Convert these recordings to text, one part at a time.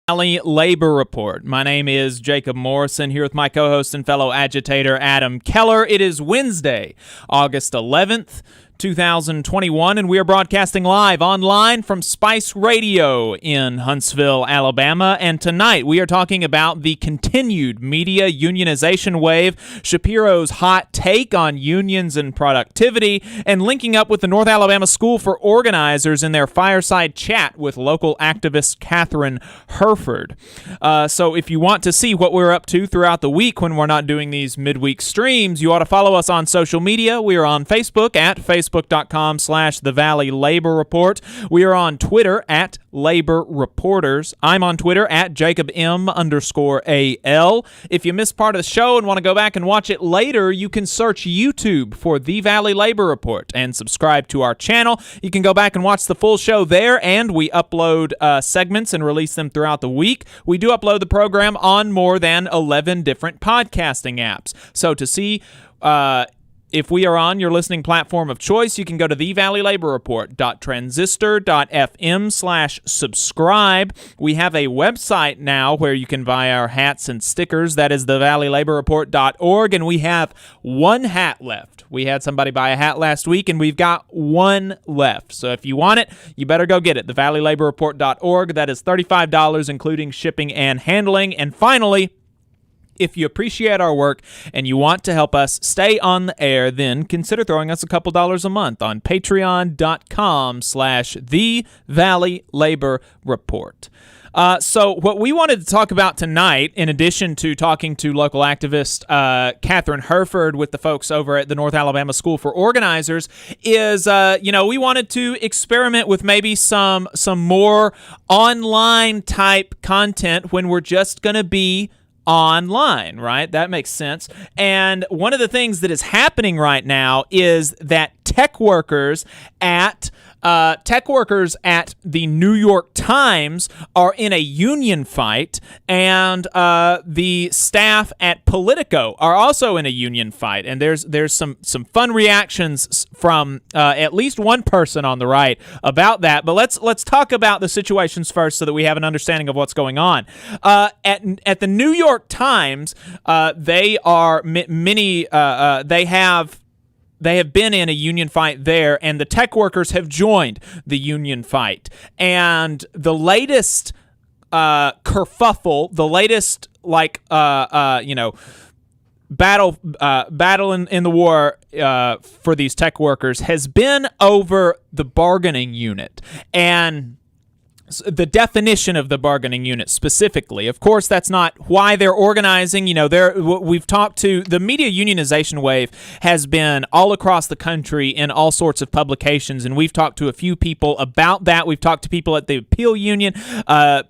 Valley Labor Report. My name is Jacob Morrison, here with my co-host and fellow agitator Adam Keller. It is Wednesday, August 11th, 2021, and we are broadcasting live online from Spice Radio in Huntsville, Alabama. And tonight we are talking about the continued media unionization wave, Shapiro's hot take on unions and productivity, and linking up with the North Alabama School for Organizers in their fireside chat with local activist Catherine Herford. So if you want to see what we're up to throughout the week when we're not doing these midweek streams, you ought to follow us on social media. We are on Facebook at Facebook.com/The Valley Labor Report. We are on Twitter at Labor Reporters. I'm on Twitter at JacobM_AL. If you missed part of the show and want to go back and watch it later, you can search YouTube for The Valley Labor Report and subscribe to our channel. You can go back and watch the full show there, and we upload segments and release them throughout the week. We do upload the program on more than 11 different podcasting apps. So to see if we are on your listening platform of choice, you can go to thevalleylaborreport.transistor.fm/subscribe. We have a website now where you can buy our hats and stickers. That is thevalleylaborreport.org, and we have one hat left. We had somebody buy a hat last week, and we've got one left. So if you want it, you better go get it. Thevalleylaborreport.org. That is $35, including shipping and handling. And finally, if you appreciate our work and you want to help us stay on the air, then consider throwing us a couple dollars a month on patreon.com/The Valley Labor Report. So what we wanted to talk about tonight, in addition to talking to local activist Catherine Herford with the folks over at the North Alabama School for Organizers, is, we wanted to experiment with maybe some more online type content when we're just going to be online, right? That makes sense. And one of the things that is happening right now is that tech workers at the New York Times are in a union fight, and the staff at Politico are also in a union fight. And there's some fun reactions from at least one person on the right about that. But let's talk about the situations first so that we have an understanding of what's going on. At the New York Times, they have been in a union fight there, and the tech workers have joined the union fight. And the latest kerfuffle, the latest battle in the war for these tech workers has been over the bargaining unit and the definition of the bargaining unit specifically. Of course, that's not why they're organizing. We've talked to the media unionization wave has been all across the country in all sorts of publications, and we've talked to a few people about that. We've talked to people at the Appeal Union,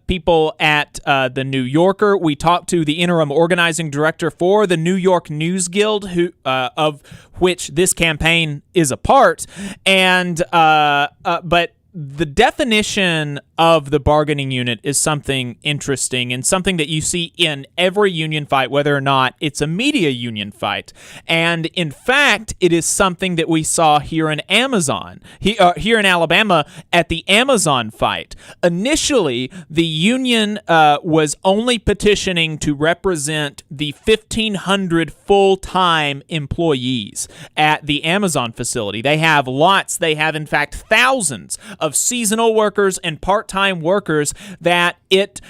people at the New Yorker. We talked to the interim organizing director for the New York News Guild, of which this campaign is a part, and but the definition of the bargaining unit is something interesting and something that you see in every union fight, whether or not it's a media union fight. And in fact, it is something that we saw here in here in Alabama at the Amazon fight. Initially, the union was only petitioning to represent the 1,500 full-time employees at the Amazon facility. They have lots. They have, in fact, thousands of seasonal workers and part-time workers that it,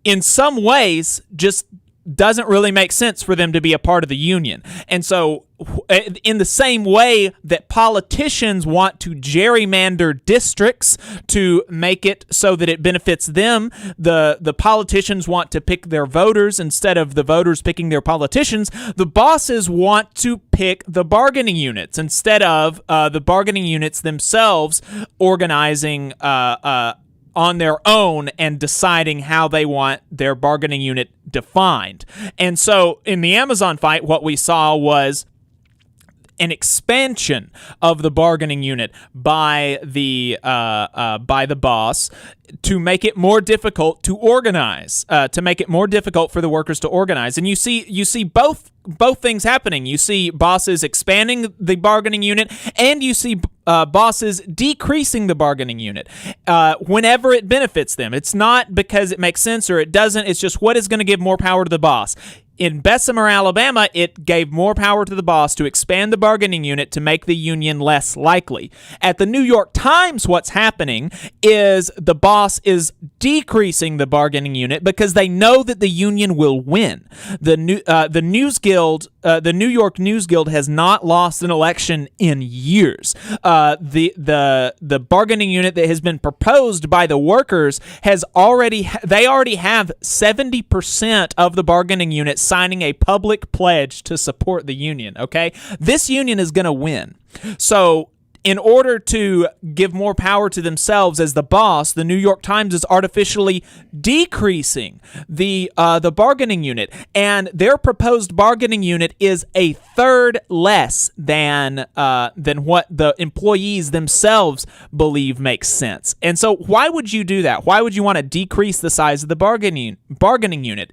in some ways, just doesn't really make sense for them to be a part of the union. And so in the same way that politicians want to gerrymander districts to make it so that it benefits them, the politicians want to pick their voters instead of the voters picking their politicians. The bosses want to pick the bargaining units instead of the bargaining units themselves organizing on their own and deciding how they want their bargaining unit defined. And so in the Amazon fight, what we saw was an expansion of the bargaining unit by the boss to make it more difficult to organize, to make it more difficult for the workers to organize. And you see both things happening. You see bosses expanding the bargaining unit, and you see bosses decreasing the bargaining unit whenever it benefits them. It's not because it makes sense or it doesn't. It's just what is going to give more power to the boss. In Bessemer, Alabama, it gave more power to the boss to expand the bargaining unit to make the union less likely. At the New York Times, what's happening is the boss is decreasing the bargaining unit because they know that the union will win. The New York News Guild has not lost an election in years. The bargaining unit that has been proposed by the workers they already have 70% of the bargaining unit signing a public pledge to support the union, okay? This union is going to win. So in order to give more power to themselves as the boss, the New York Times is artificially decreasing the bargaining unit, and their proposed bargaining unit is a third less than what the employees themselves believe makes sense. And so, why would you do that? Why would you want to decrease the size of the bargaining unit?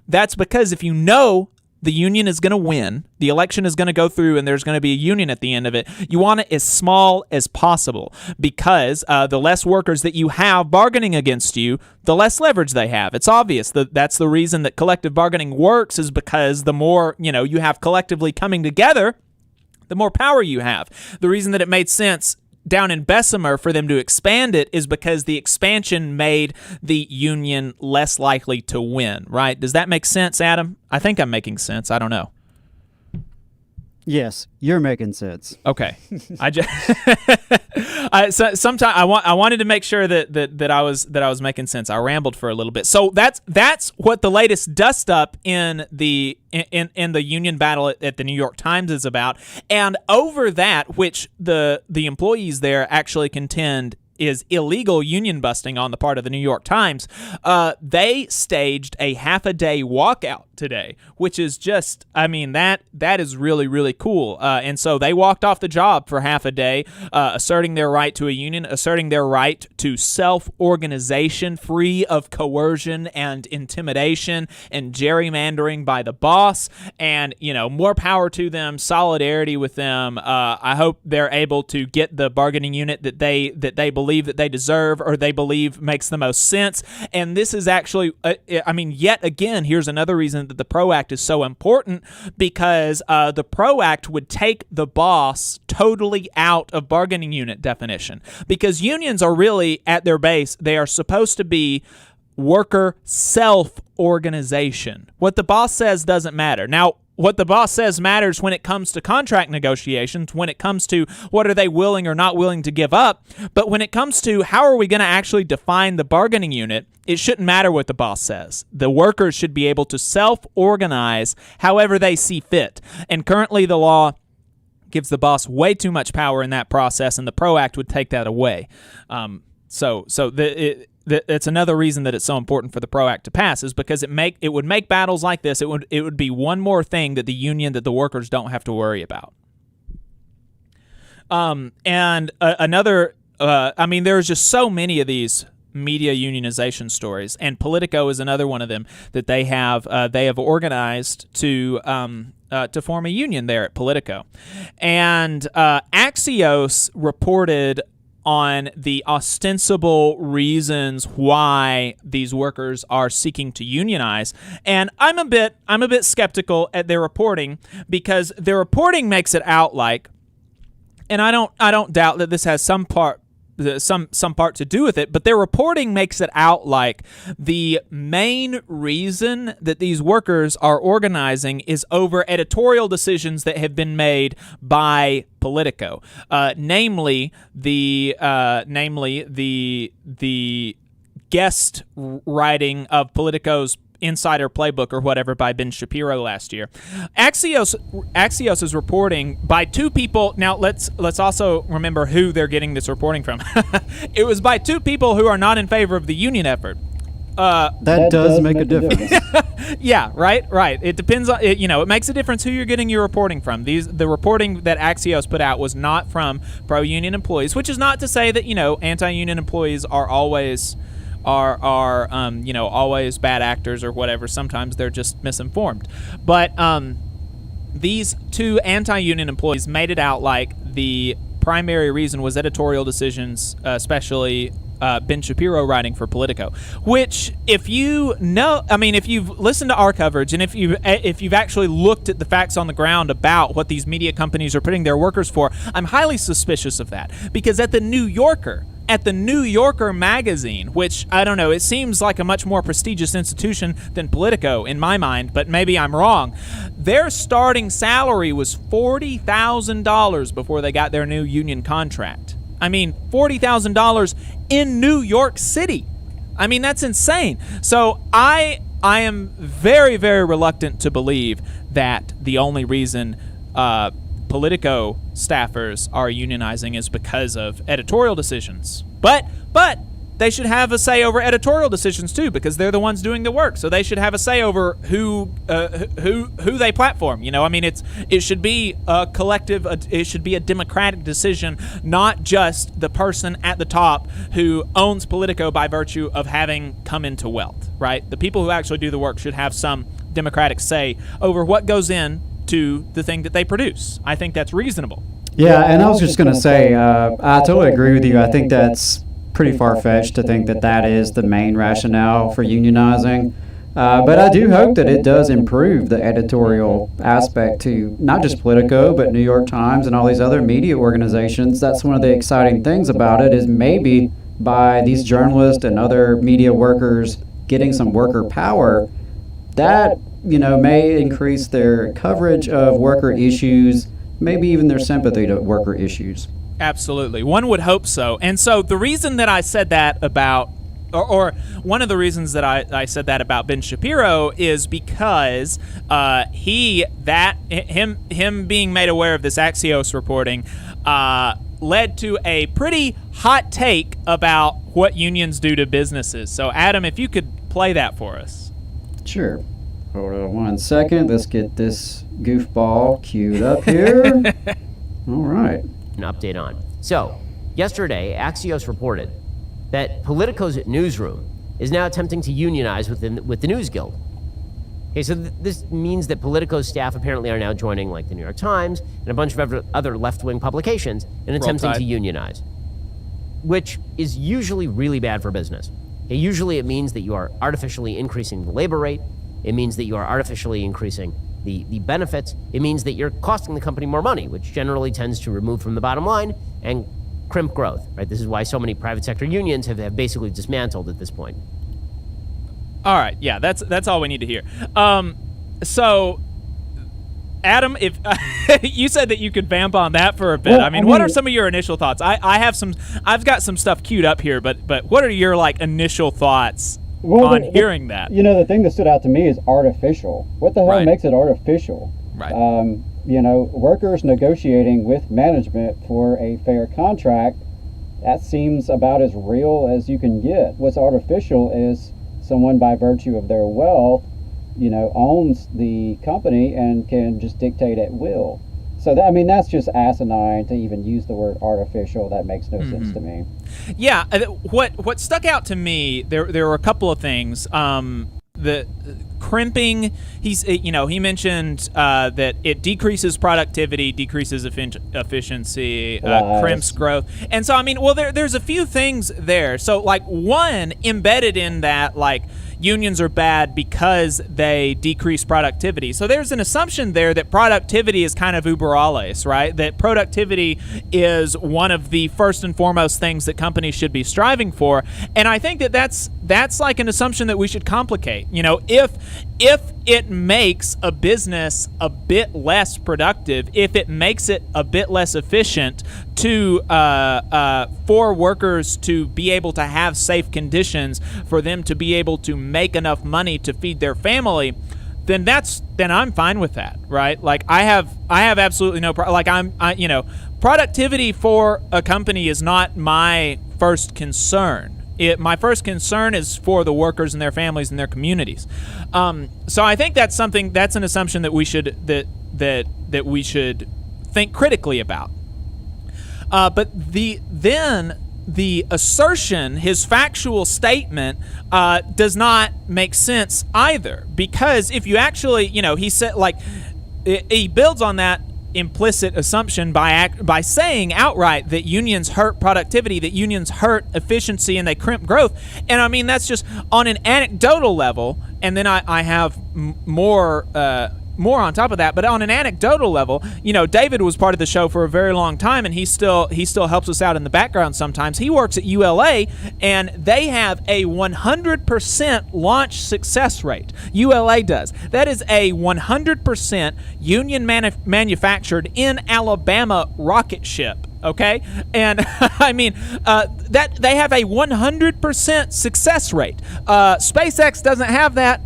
That's because if you know the union is going to win, the election is going to go through, and there's going to be a union at the end of it, you want it as small as possible because the less workers that you have bargaining against you, the less leverage they have. It's obvious that's the reason that collective bargaining works, is because the more you have collectively coming together, the more power you have. The reason that it made sense down in Bessemer for them to expand it is because the expansion made the union less likely to win, right? Does that make sense, Adam? I think I'm making sense. I don't know. Yes, you're making sense. Okay. I just sometimes I wanted to make sure that I was making sense. I rambled for a little bit. So that's what the latest dust up in the union battle at the New York Times is about. And over that, which the employees there actually contend is illegal union busting on the part of the New York Times, they staged a half-a-day walkout today, which is just, that is really, really cool. And so they walked off the job for half a day, asserting their right to a union, asserting their right to self-organization free of coercion and intimidation and gerrymandering by the boss. And, more power to them, solidarity with them. I hope they're able to get the bargaining unit that they believe that they deserve, or they believe makes the most sense. And this is actually, yet again, here's another reason that the PRO Act is so important, because the PRO Act would take the boss totally out of bargaining unit definition, because unions are really, at their base, they are supposed to be worker self-organization. What the boss says doesn't matter. Now, what the boss says matters when it comes to contract negotiations, when it comes to what are they willing or not willing to give up. But when it comes to how are we going to actually define the bargaining unit, it shouldn't matter what the boss says. The workers should be able to self-organize however they see fit. And currently the law gives the boss way too much power in that process, and the PRO Act would take that away. That's another reason that it's so important for the PRO Act to pass, is because it would make battles like this. It would be one more thing that the workers don't have to worry about. There's just so many of these media unionization stories, and Politico is another one of them that they have organized to form a union there at Politico. And Axios reported on the ostensible reasons why these workers are seeking to unionize, and I'm a bit skeptical at their reporting, because their reporting makes it out like, and I don't doubt that this has some part to do with it, but their reporting makes it out like the main reason that these workers are organizing is over editorial decisions that have been made by Politico, namely the guest writing of Politico's Insider Playbook or whatever by Ben Shapiro last year. Axios is reporting by two people. Now let's also remember who they're getting this reporting from. It was by two people who are not in favor of the union effort. That does make a difference. Yeah, right. It depends on it. It makes a difference who you're getting your reporting from. The reporting that Axios put out was not from pro-union employees, which is not to say that anti-union employees are always always bad actors or whatever. Sometimes they're just misinformed. But these two anti-union employees made it out like the primary reason was editorial decisions, especially Ben Shapiro writing for Politico, which if you've listened to our coverage and if you've actually looked at the facts on the ground about what these media companies are putting their workers for, I'm highly suspicious of that, because at the New Yorker magazine, which, I don't know, it seems like a much more prestigious institution than Politico in my mind, but maybe I'm wrong, their starting salary was $40,000 before they got their new union contract. I mean, $40,000 in New York City. I mean, that's insane. So I am very, very reluctant to believe that the only reason Politico staffers are unionizing is because of editorial decisions. But they should have a say over editorial decisions too, because they're the ones doing the work. So they should have a say over who they platform. You know, I mean, it should be a collective. It should be a democratic decision, not just the person at the top who owns Politico by virtue of having come into wealth. Right? The people who actually do the work should have some democratic say over what goes in to the thing that they produce. I think that's reasonable. Yeah, and I was just going to say, I totally agree with you. I think that's pretty far-fetched to think that that is the main rationale for unionizing. But I do hope that it does improve the editorial aspect to not just Politico, but New York Times and all these other media organizations. That's one of the exciting things about it, is maybe by these journalists and other media workers getting some worker power, that, you know, may increase their coverage of worker issues, maybe even their sympathy to worker issues. Absolutely. One would hope so. And so the reason that I said that about, or one of the reasons that I said that about Ben Shapiro is because him being made aware of this Axios reporting led to a pretty hot take about what unions do to businesses. So Adam, if you could play that for us. Sure. Hold on 1 second. Let's get this goofball queued up here. All right. An update on. So, yesterday, Axios reported that Politico's newsroom is now attempting to unionize with the News Guild. Okay, so this means that Politico's staff apparently are now joining, like, the New York Times and a bunch of other left-wing publications in attempting to unionize, which is usually really bad for business. Okay, usually it means that you are artificially increasing the labor rate. It means that you are artificially increasing the benefits. It means that you're costing the company more money, which generally tends to remove from the bottom line and crimp growth, right? This is why so many private sector unions have basically dismantled at this point. All right, yeah, that's all we need to hear. So, Adam, if you said that you could vamp on that for a bit, well, I mean, what are some of your initial thoughts? I've got some stuff queued up here, but what are your initial thoughts? Well, hearing that? You know, the thing that stood out to me is artificial. What the hell makes it artificial? Right. You know, workers negotiating with management for a fair contract, that seems about as real as you can get. What's artificial is someone, by virtue of their wealth, you know, owns the company and can just dictate at will. So, that's just asinine to even use the word artificial. That makes no sense to me. Yeah, what stuck out to me, there were a couple of things. The crimping, he mentioned that it decreases productivity, decreases efficiency, crimps growth. And so, there's a few things there. So, one, embedded in that, unions are bad because they decrease productivity. So there's an assumption there that productivity is kind of uber alles, right? That productivity is one of the first and foremost things that companies should be striving for. And I think that's an assumption that we should complicate. You know, if it makes a business a bit less productive, if it makes it a bit less efficient to for workers to be able to have safe conditions, for them to be able to make enough money to feed their family, then I'm fine with that, right? I have absolutely no problem. Productivity for a company is not my first concern. My first concern is for the workers and their families and their communities. So I think that's an assumption that we should that we should think critically about. But the assertion, his factual statement, does not make sense either, because if you actually, he said, he builds on that implicit assumption by saying outright that unions hurt productivity, that unions hurt efficiency, and they crimp growth. And I mean, that's just on an anecdotal level. And then I have more on top of that. But on an anecdotal level, David was part of the show for a very long time, and he still helps us out in the background sometimes. He works at ULA, and they have a 100% launch success rate. ULA does. That is a 100% union manufactured in Alabama rocket ship. Okay, and I mean that they have a 100% success rate. SpaceX doesn't have that.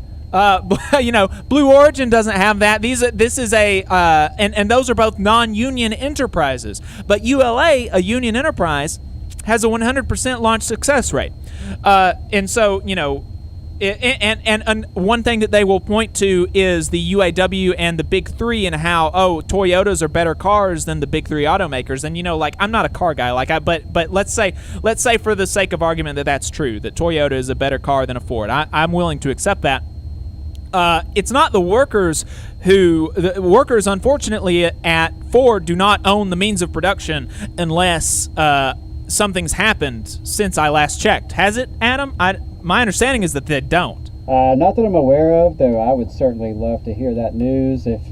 Blue Origin doesn't have that. This is and those are both non-union enterprises. But ULA, a union enterprise, has a 100% launch success rate. And so, and one thing that they will point to is the UAW and the Big Three, and how Toyotas are better cars than the Big Three automakers. And I'm not a car guy, but let's say for the sake of argument that that's true, that Toyota is a better car than a Ford. I'm willing to accept that. It's not the workers the workers, unfortunately, at Ford do not own the means of production unless something's happened since I last checked. Has it, Adam? My understanding is that they don't. Not that I'm aware of, though I would certainly love to hear that news. If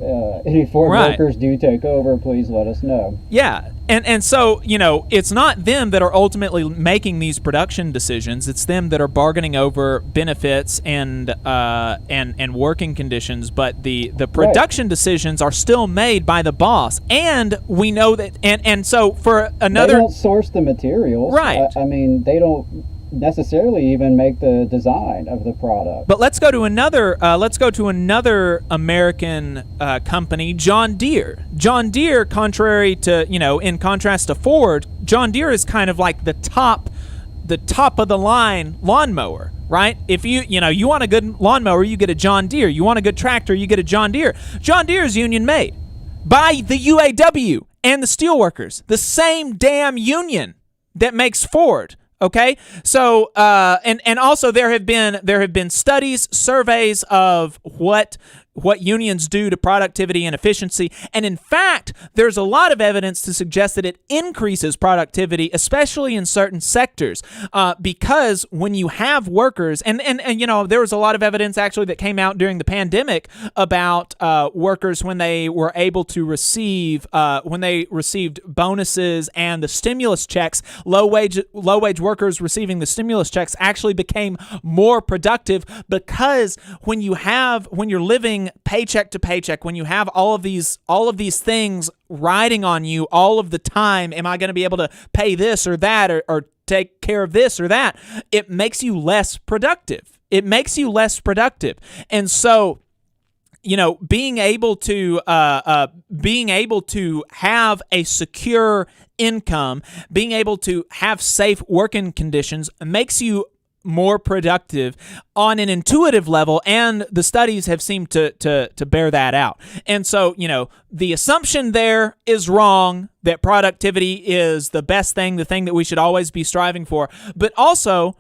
any Ford workers do take over, please let us know. Yeah, and so, it's not them that are ultimately making these production decisions. It's them that are bargaining over benefits and working conditions, but the production decisions are still made by the boss. And we know that, and so for another... They don't source the materials. Right. I mean, they don't necessarily even make the design of the product. But let's go to another American company, John Deere. John Deere, contrary to, in contrast to Ford, John Deere is kind of like the top of the line lawnmower, right? If you want a good lawnmower, you get a John Deere. You want a good tractor, you get a John Deere. John Deere is union made by the UAW and the steelworkers, the same damn union that makes Ford. Okay, so and also there have been studies, surveys of what unions do to productivity and efficiency, and in fact, there's a lot of evidence to suggest that it increases productivity, especially in certain sectors, because when you have workers, and there was a lot of evidence actually that came out during the pandemic about workers when they were able to receive when they received bonuses and the stimulus checks, low wage workers receiving the stimulus checks actually became more productive, because when you're living paycheck to paycheck, when you have all of these things riding on you all of the time, am I going to be able to pay this or that or take care of this or that? It makes you less productive. And so, being able to have a secure income, being able to have safe working conditions makes you more productive on an intuitive level, and the studies have seemed to bear that out. And so, the assumption there is wrong, that productivity is the best thing, the thing that we should always be striving for. But also,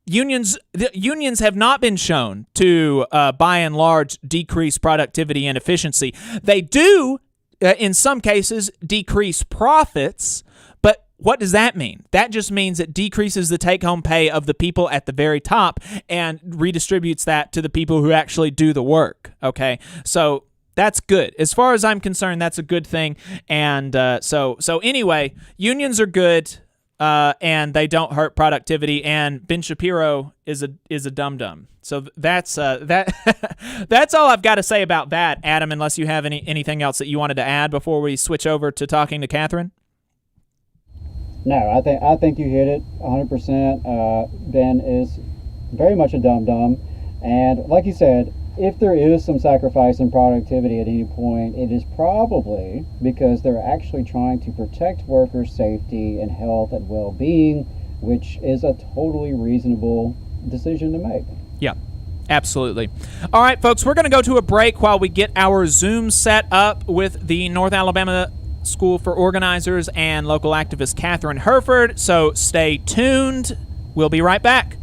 unions have not been shown to, by and large, decrease productivity and efficiency. They do, in some cases, decrease profits. What does that mean? That just means it decreases the take-home pay of the people at the very top and redistributes that to the people who actually do the work, okay? So that's good. As far as I'm concerned, that's a good thing. And so anyway, unions are good, and they don't hurt productivity, and Ben Shapiro is a dum-dum. So that's that's all I've got to say about that, Adam, unless you have anything else that you wanted to add before we switch over to talking to Catherine. No, I think you hit it 100%. Ben is very much a dum-dum. And like you said, if there is some sacrifice in productivity at any point, it is probably because they're actually trying to protect workers' safety and health and well-being, which is a totally reasonable decision to make. Yeah, absolutely. All right, folks, we're going to go to a break while we get our Zoom set up with the North Alabama School for Organizers and local activist Catherine Herford. So stay tuned. We'll be right back.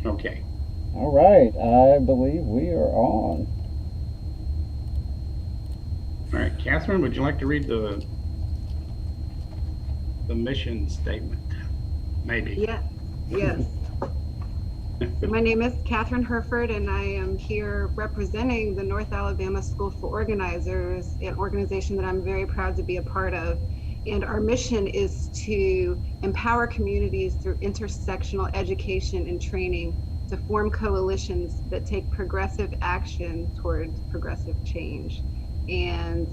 Okay. All right, I believe we are on. All right, Catherine, would you like to read the mission statement? Maybe. Yeah, yes. So my name is Catherine Herford, and I am here representing the North Alabama School for Organizers, an organization that I'm very proud to be a part of. And our mission is to empower communities through intersectional education and training to form coalitions that take progressive action towards progressive change. And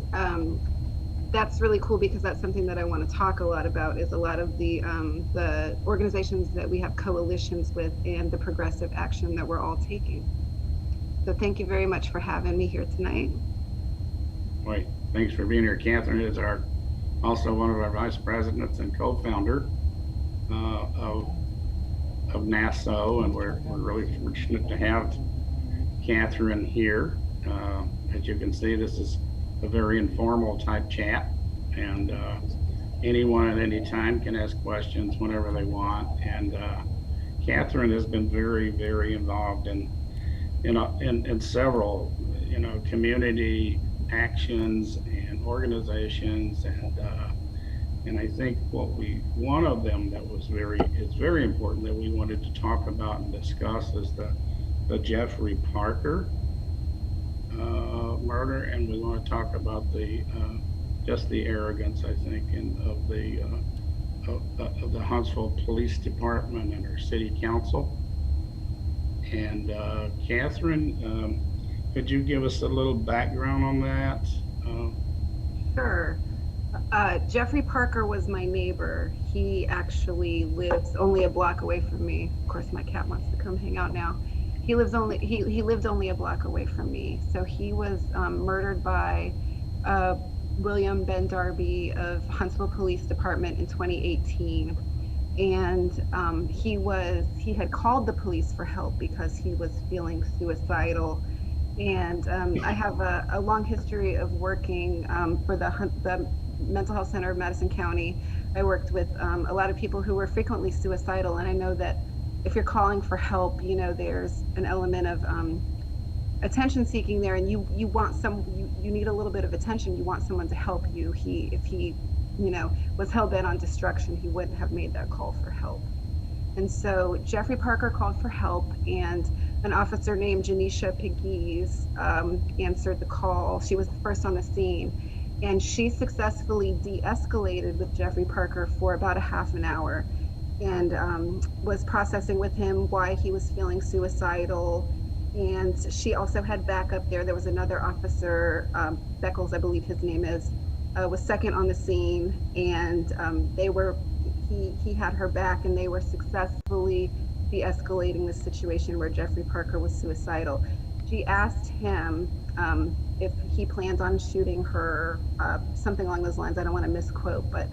that's really cool because that's something that I want to talk a lot about is a lot of the organizations that we have coalitions with and the progressive action that we're all taking. So thank you very much for having me here tonight. Right. Thanks for being here. Catherine is also one of our vice presidents and co-founder of NASO, and we're really fortunate to have Catherine here. As you can see, this is a very informal type chat, and anyone at any time can ask questions whenever they want. And Catherine has been very, very involved in several, community actions and organizations, and I think one of them that is very important that we wanted to talk about and discuss is the Jeffrey Parker murder, and we want to talk about just the arrogance, I think, of the Huntsville Police Department and our city council. And Catherine, could you give us a little background on that? Sure. Jeffrey Parker was my neighbor. He actually lives only a block away from me. Of course, my cat wants to come hang out now. He lived only a block away from me. So he was murdered by William Ben Darby of Huntsville Police Department in 2018. And he had called the police for help because he was feeling suicidal. And I have a long history of working for the Mental Health Center of Madison County. I worked with a lot of people who were frequently suicidal, and I know that if you're calling for help, there's an element of attention seeking there, and you need a little bit of attention. You want someone to help you. If he was hell bent on destruction, he wouldn't have made that call for help. And so Jeffrey Parker called for help, and an officer named Janisha Pegues answered the call. She was the first on the scene, and she successfully de-escalated with Jeffrey Parker for about a half an hour, and was processing with him why he was feeling suicidal. And she also had backup there. There was another officer, Beckles, I believe his name is, was second on the scene, and he had her back, and they were successfully de-escalating the situation where Jeffrey Parker was suicidal. She asked him if he planned on shooting her, something along those lines. I don't want to misquote, but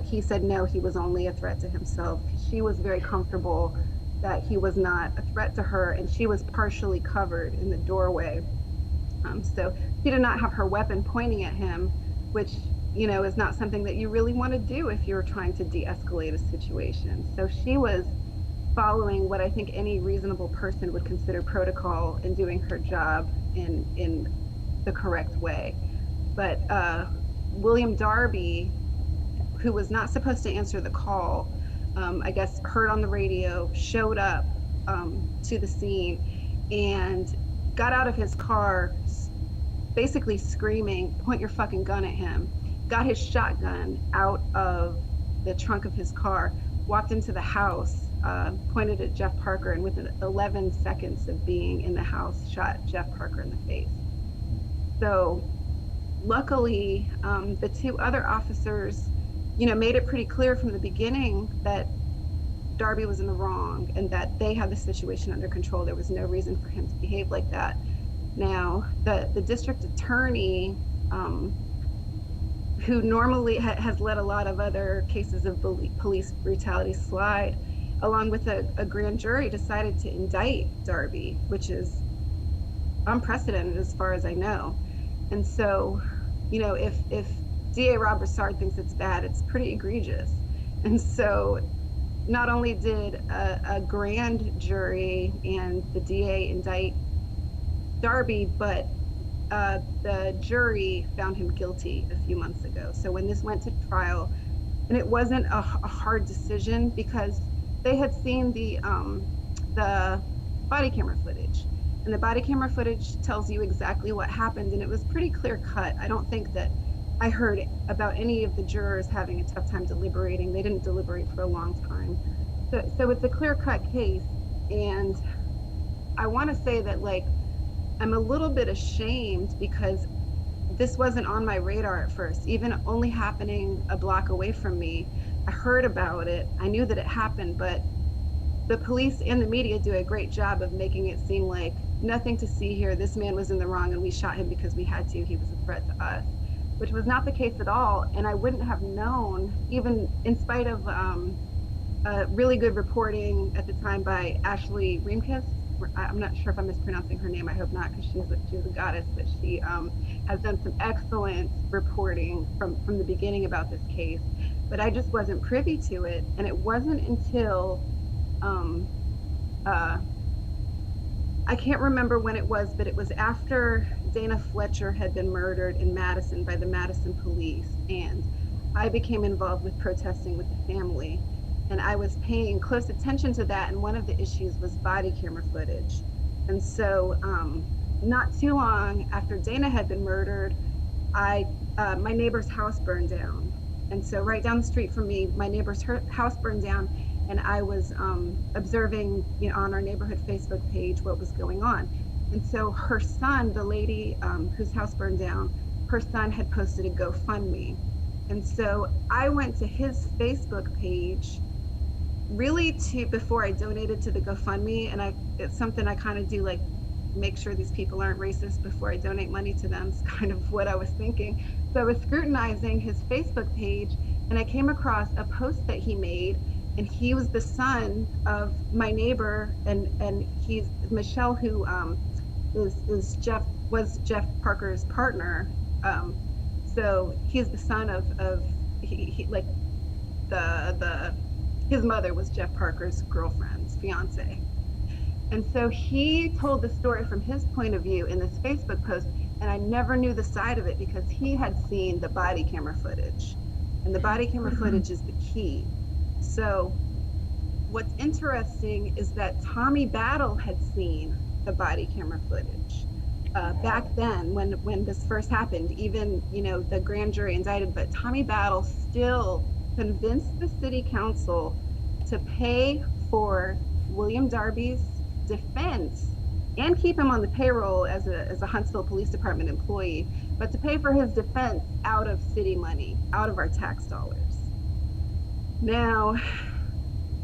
he said no, he was only a threat to himself. She was very comfortable that he was not a threat to her, and she was partially covered in the doorway. So she did not have her weapon pointing at him, which is not something that you really want to do if you're trying to de-escalate a situation. So she was following what I think any reasonable person would consider protocol and doing her job in the correct way. But William Darby, who was not supposed to answer the call, I guess heard on the radio, showed up to the scene and got out of his car basically screaming, "Point your fucking gun at him," got his shotgun out of the trunk of his car, walked into the house, pointed at Jeff Parker, and within 11 seconds of being in the house, shot Jeff Parker in the face. So luckily, the two other officers, made it pretty clear from the beginning that Darby was in the wrong and that they had the situation under control. There was no reason for him to behave like that. Now, the district attorney, who normally has let a lot of other cases of police brutality slide, along with a grand jury, decided to indict Darby, which is unprecedented as far as I know. And so, if DA Rob Broussard thinks it's bad, it's pretty egregious. And so not only did a grand jury and the DA indict Darby, but the jury found him guilty a few months ago. So when this went to trial, and it wasn't a hard decision because they had seen the body camera footage, and the body camera footage tells you exactly what happened, and it was pretty clear cut. I don't think that I heard about any of the jurors having a tough time deliberating. They didn't deliberate for a long time. So it's a clear cut case, and I want to say that, like, I'm a little bit ashamed because this wasn't on my radar at first, even only happening a block away from me. I heard about it. I knew that it happened, but the police and the media do a great job of making it seem like nothing to see here. This man was in the wrong and we shot him because we had to. He was a threat to us, which was not the case at all. And I wouldn't have known, even in spite of really good reporting at the time by Ashley Reemkes. I'm not sure if I'm mispronouncing her name. I hope not, because she's a goddess, but she has done some excellent reporting from the beginning about this case. But I just wasn't privy to it, and it wasn't until I can't remember when it was, but it was after Dana Fletcher had been murdered in Madison by the Madison police, and I became involved with protesting with the family. And I was paying close attention to that, and one of the issues was body camera footage. And so not too long after Dana had been murdered, my neighbor's house burned down. And so right down the street from me, my neighbor's house burned down, and I was observing, on our neighborhood Facebook page what was going on. And so her son, the lady whose house burned down, her son had posted a GoFundMe. And so I went to his Facebook page really before I donated to the GoFundMe, and it's something I kind of do, like, make sure these people aren't racist before I donate money to them. It's kind of what I was thinking. So I was scrutinizing his Facebook page, and I came across a post that he made, and he was the son of my neighbor, and he's Michelle, who was Jeff Parker's partner. So he's the son of his mother was Jeff Parker's girlfriend's fiance. And so he told the story from his point of view in this Facebook post, and I never knew the side of it because he had seen the body camera footage, and the body camera footage is the key. So what's interesting is that Tommy Battle had seen the body camera footage back then when this first happened. Even, the grand jury indicted, but Tommy Battle still convinced the city council to pay for William Darby's defense and keep him on the payroll as a Huntsville Police Department employee, but to pay for his defense out of city money, out of our tax dollars. Now,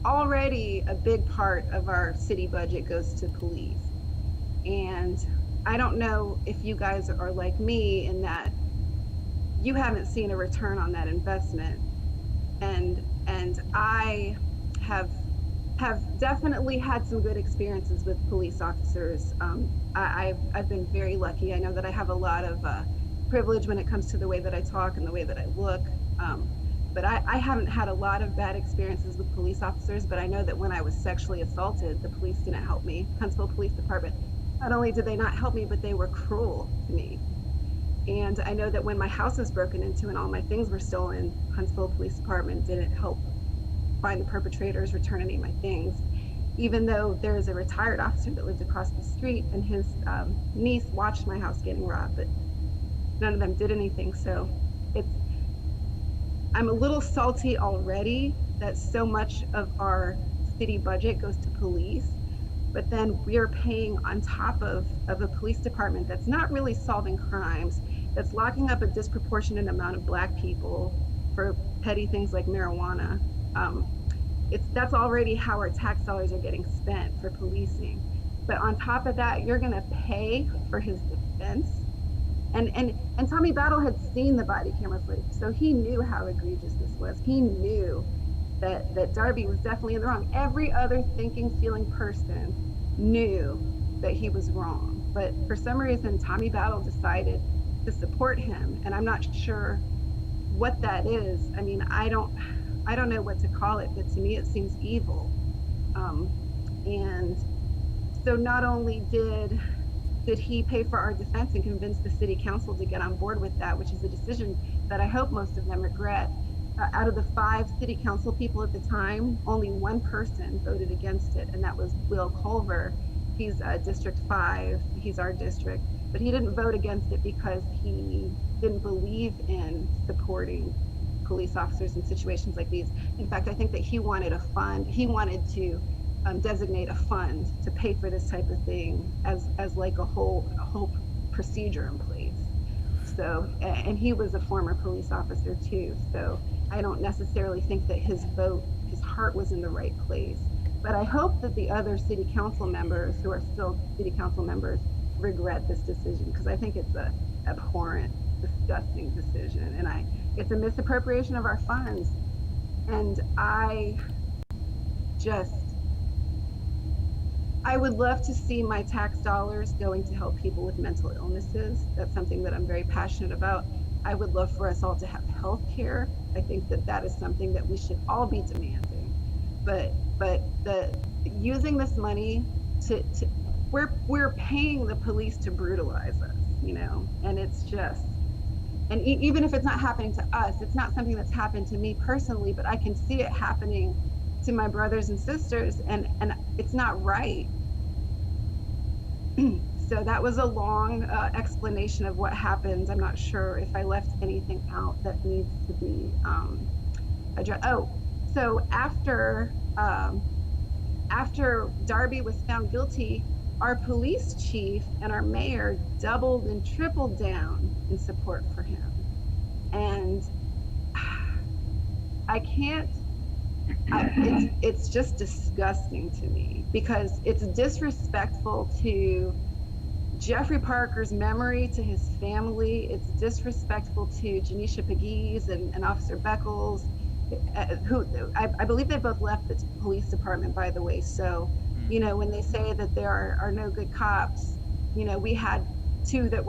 already a big part of our city budget goes to police. And I don't know if you guys are like me in that you haven't seen a return on that investment. And I have definitely had some good experiences with police officers. I've been very lucky. I know that I have a lot of privilege when it comes to the way that I talk and the way that I look. But I haven't had a lot of bad experiences with police officers, but I know that when I was sexually assaulted, the police didn't help me. Huntsville Police Department, not only did they not help me, but they were cruel to me. And I know that when my house was broken into and all my things were stolen, Huntsville Police Department didn't help find the perpetrators, return any of my things, even though there is a retired officer that lived across the street, and his niece watched my house getting robbed, but none of them did anything. So I'm a little salty already that so much of our city budget goes to police, but then we're paying on top of a police department that's not really solving crimes, that's locking up a disproportionate amount of Black people for petty things like marijuana. That's already how our tax dollars are getting spent for policing. But on top of that, you're gonna pay for his defense. And Tommy Battle had seen the body camera footage, so he knew how egregious this was. He knew that Darby was definitely in the wrong. Every other thinking, feeling person knew that he was wrong. But for some reason, Tommy Battle decided to support him, and I'm not sure what that is. I mean, I don't know what to call it, but to me it seems evil. And so not only did he pay for our defense and convince the city council to get on board with that, which is a decision that I hope most of them regret. Out of the 5 city council people at the time, only one person voted against it, and that was Will Culver. He's District 5, he's our district, but he didn't vote against it because he didn't believe in supporting police officers in situations like these. In fact, I think that he wanted a fund, he wanted to designate a fund to pay for this type of thing as like a whole procedure in place. So, and he was a former police officer too. So I don't necessarily think that his heart was in the right place. But I hope that the other city council members who are still city council members regret this decision, because I think it's a abhorrent, disgusting decision, and it's a misappropriation of our funds. And I would love to see my tax dollars going to help people with mental illnesses. That's something that I'm very passionate about. I would love for us all to have health care. I think that that is something that we should all be demanding. But using this money to we're paying the police to brutalize us, and it's just, and even if it's not happening to us, it's not something that's happened to me personally, but I can see it happening to my brothers and sisters, and it's not right. So that was a long explanation of what happens. I'm not sure if I left anything out that needs to be addressed. Oh, so after Darby was found guilty, our police chief and our mayor doubled and tripled down in support for him. And I can't, it's just disgusting to me, because it's disrespectful to Jeffrey Parker's memory, to his family. It's disrespectful to Janisha Pegues and Officer Beckles, who I believe they both left the police department, by the way. So, when they say that there are no good cops, we had 2 that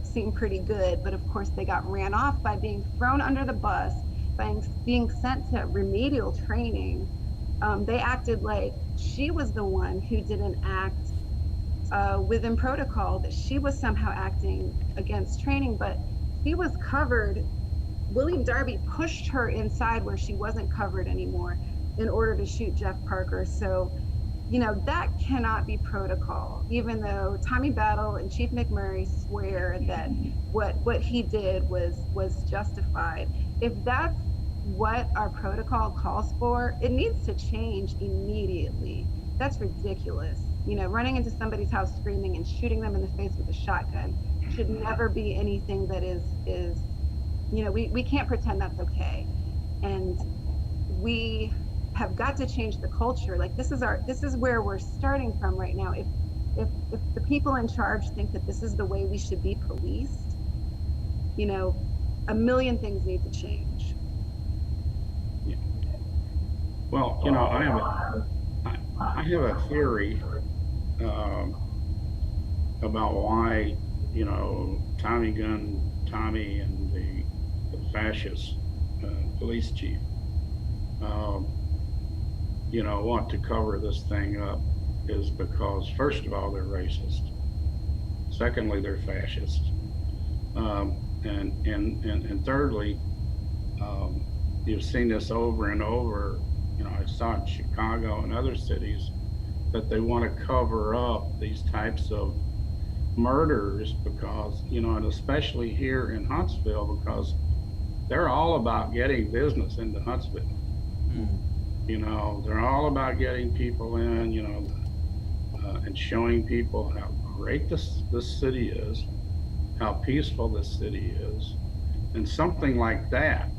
seemed pretty good, but of course they got ran off by being thrown under the bus, by being sent to remedial training. They acted like she was the one who didn't act within protocol, that she was somehow acting against training, but she was covered. William Darby pushed her inside where she wasn't covered anymore in order to shoot Jeff Parker. So, that cannot be protocol, even though Tommy Battle and Chief McMurray swear that what he did was justified. If that's what our protocol calls for, it needs to change immediately. That's ridiculous. Running into somebody's house screaming and shooting them in the face with a shotgun should never be anything that is we can't pretend that's okay. And we have got to change the culture. Like, this is where we're starting from right now. If the people in charge think that this is the way we should be policed, a million things need to change. Yeah. Well, I have a theory about why, Tommy and the fascist police chief, want to cover this thing up, is because, first of all, they're racist. Secondly, they're fascist. And thirdly, you've seen this over and over. I saw it in Chicago and other cities, that they want to cover up these types of murders because, and especially here in Huntsville, because they're all about getting business into Huntsville. They're all about getting people in, and showing people how great this city is, how peaceful this city is. And something like that,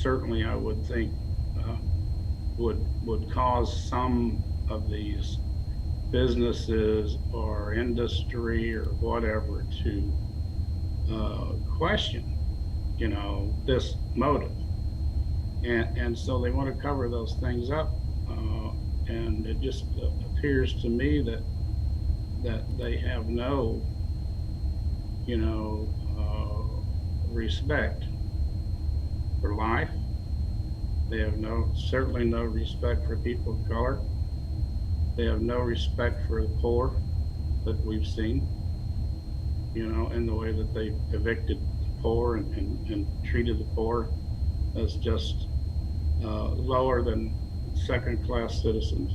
certainly I would think would cause some of these businesses or industry or whatever to question, this motive. And so they want to cover those things up. And it just appears to me that they have no, respect for life, They have certainly no respect for people of color. They have no respect for the poor that we've seen, in the way that they evicted the poor and treated the poor as just lower than second-class citizens.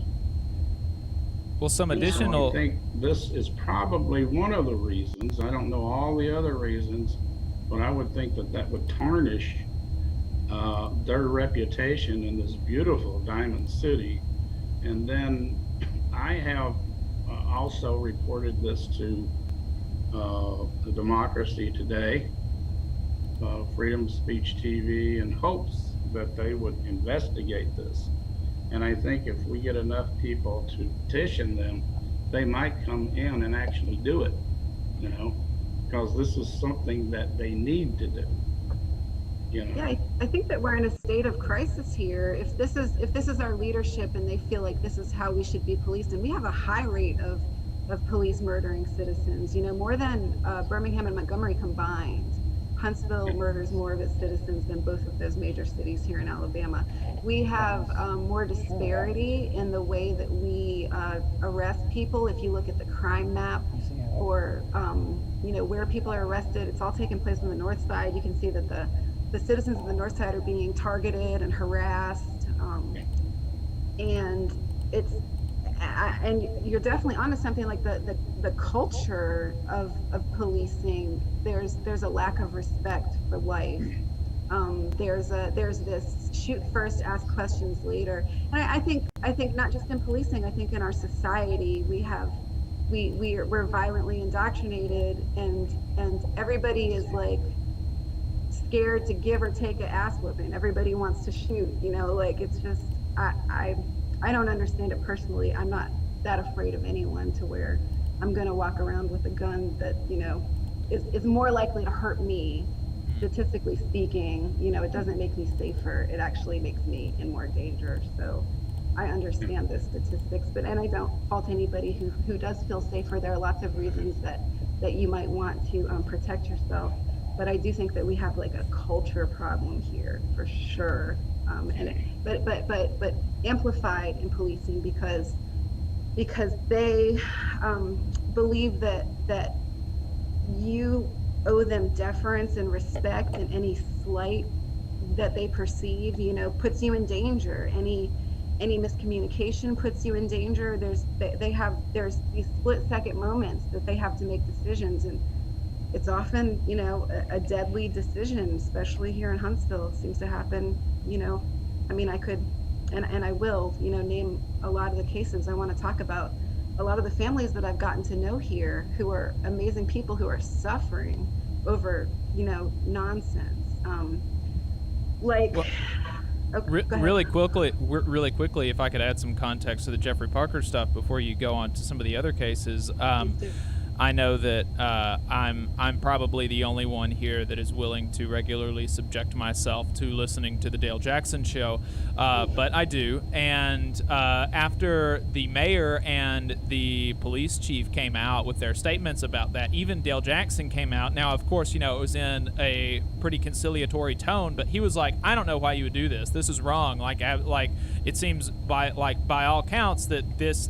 Well, some I additional. think this is probably one of the reasons. I don't know all the other reasons, but I would think that would tarnish their reputation in this beautiful Diamond City. And then I have also reported this to the Democracy Today, Freedom Speech TV, in hopes that they would investigate this. And I think if we get enough people to petition them, they might come in and actually do it, because this is something that they need to do. Yeah, I think that we're in a state of crisis here. If this is our leadership and they feel like this is how we should be policed, and we have a high rate of police murdering citizens, more than Birmingham and Montgomery combined. Huntsville murders more of its citizens than both of those major cities here in Alabama. We have more disparity in the way that we arrest people. If you look at the crime map, or where people are arrested, it's all taking place on the north side. You can see that the citizens of the north side are being targeted and harassed, and and you're definitely onto something. Like the culture of policing, there's a lack of respect for life. There's this shoot first, ask questions later, and I think not just in policing. I think in our society we're violently indoctrinated, and everybody is like scared to give or take an ass whooping. Everybody wants to shoot, it's just, I don't understand it personally. I'm not that afraid of anyone to where I'm going to walk around with a gun that, is more likely to hurt me. Statistically speaking, it doesn't make me safer. It actually makes me in more danger. So I understand the statistics, and I don't fault anybody who does feel safer. There are lots of reasons that you might want to protect yourself. But I do think that we have like a culture problem here for sure. But amplified in policing because they believe that you owe them deference and respect, and any slight that they perceive, puts you in danger. Any miscommunication puts you in danger. There's these split-second moments that they have to make decisions, and it's often, a deadly decision, especially here in Huntsville. It seems to happen, I could, and I will, name a lot of the cases I want to talk about. A lot of the families that I've gotten to know here, who are amazing people who are suffering over, nonsense. Really quickly, if I could add some context to the Jeffrey Parker stuff before you go on to some of the other cases. I know that I'm probably the only one here that is willing to regularly subject myself to listening to the Dale Jackson show, but I do. And after the mayor and the police chief came out with their statements about that, even Dale Jackson came out. Now, of course, it was in a pretty conciliatory tone, but he was like, "I don't know why you would do this. This is wrong. Like it seems by all counts that this."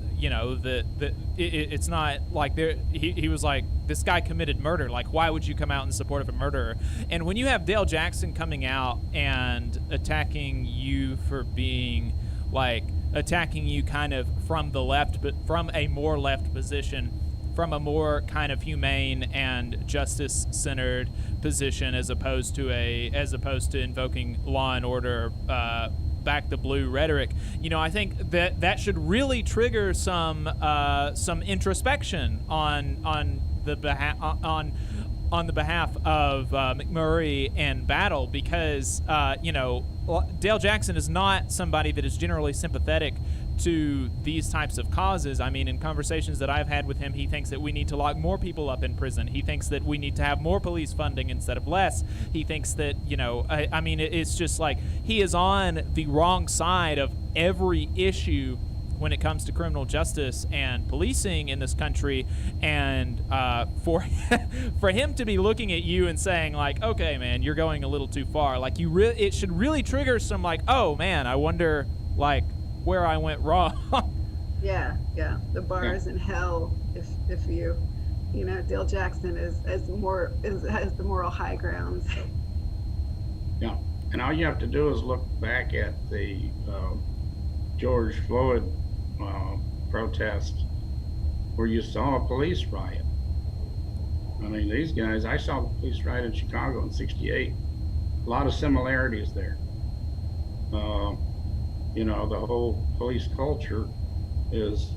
It's not like there. He was like, this guy committed murder. Like, why would you come out in support of a murderer? And when you have Dale Jackson coming out and attacking you for being attacking you kind of from the left, but from a more left position, from a more kind of humane and justice-centered position, as opposed to invoking law and order, back the blue rhetoric, I think that should really trigger some introspection on the behalf of McMurray and Battle, because Dale Jackson is not somebody that is generally sympathetic to these types of causes. I mean, in conversations that I've had with him, he thinks that we need to lock more people up in prison. He thinks that we need to have more police funding instead of less. He thinks that, it's just like he is on the wrong side of every issue when it comes to criminal justice and policing in this country, and for for him to be looking at you and saying like, okay, man, you're going a little too far. Like it should really trigger some like, oh man, I wonder like where I went wrong. Yeah, the bars in hell. If you know, Dale Jackson has the moral high grounds. Yeah, and all you have to do is look back at the George Floyd protest, where you saw a police riot. I mean, these guys. I saw the police riot in Chicago in '68. A lot of similarities there. You know, the whole police culture is,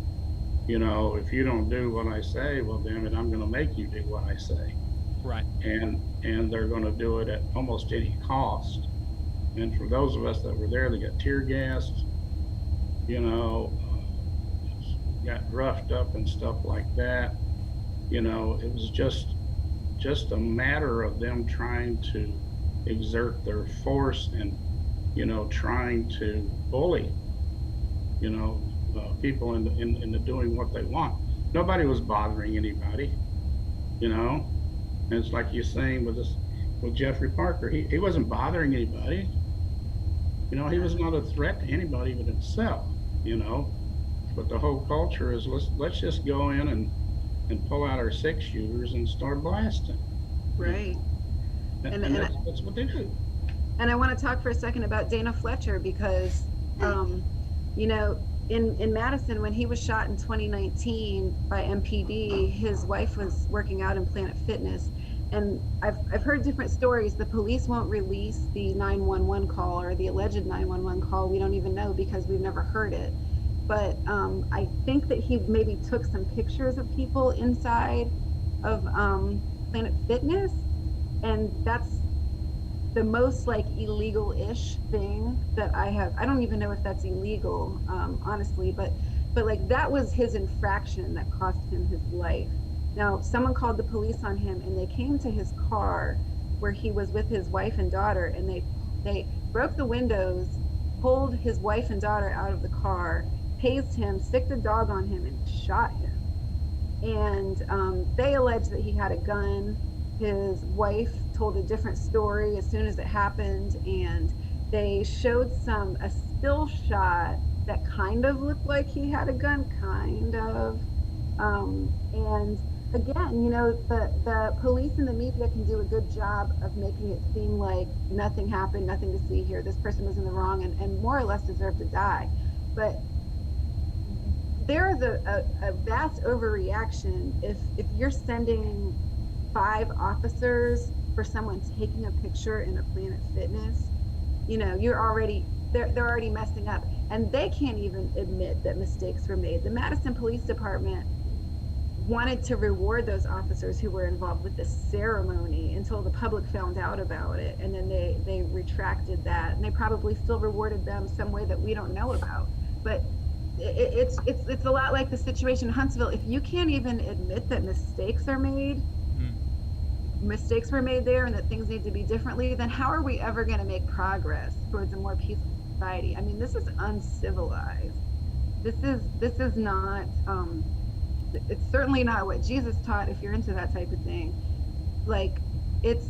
you know, if you don't do what I say, well, damn it, I'm going to make you do what I say. Right. And they're going to do it at almost any cost. And for those of us that were there, they got tear gassed, you know, got roughed up and stuff like that. You know, it was just a matter of them trying to exert their force and, you know, trying to bully, you know, people into doing what they want. Nobody was bothering anybody, you know. And it's like you're saying with Jeffrey Parker, he wasn't bothering anybody. You know, he was not a threat to anybody but himself, you know. But the whole culture is let's just go in and pull out our 6-shooters and start blasting. Right. And that's what they do. And I want to talk for a second about Dana Fletcher because, you know, in Madison, when he was shot in 2019 by MPD, his wife was working out in Planet Fitness. And I've heard different stories. The police won't release the 911 call or the alleged 911 call. We don't even know because we've never heard it. But I think that he maybe took some pictures of people inside of Planet Fitness. And that's the most like illegal-ish thing that I have. I don't even know if that's illegal, honestly, but like that was his infraction that cost him his life. Now, someone called the police on him and they came to his car where he was with his wife and daughter, and they broke the windows, pulled his wife and daughter out of the car, tased him, sicked a dog on him, and shot him. And they alleged that he had a gun. His wife told a different story as soon as it happened, and they showed a still shot that kind of looked like he had a gun, kind of. And again, you know, the police and the media can do a good job of making it seem like nothing happened, nothing to see here, this person was in the wrong and more or less deserved to die. But there is a vast overreaction if you're sending 5 officers for someone taking a picture in a Planet Fitness. You know, they're already messing up, and they can't even admit that mistakes were made. The Madison Police Department wanted to reward those officers who were involved with this ceremony until the public found out about it, and then they retracted that, and they probably still rewarded them some way that we don't know about. But it's a lot like the situation in Huntsville. If you can't even admit that mistakes are made, mistakes were made there and that things need to be differently, then how are we ever going to make progress towards a more peaceful society? I mean, this is uncivilized. This is not, it's certainly not what Jesus taught if you're into that type of thing. Like, it's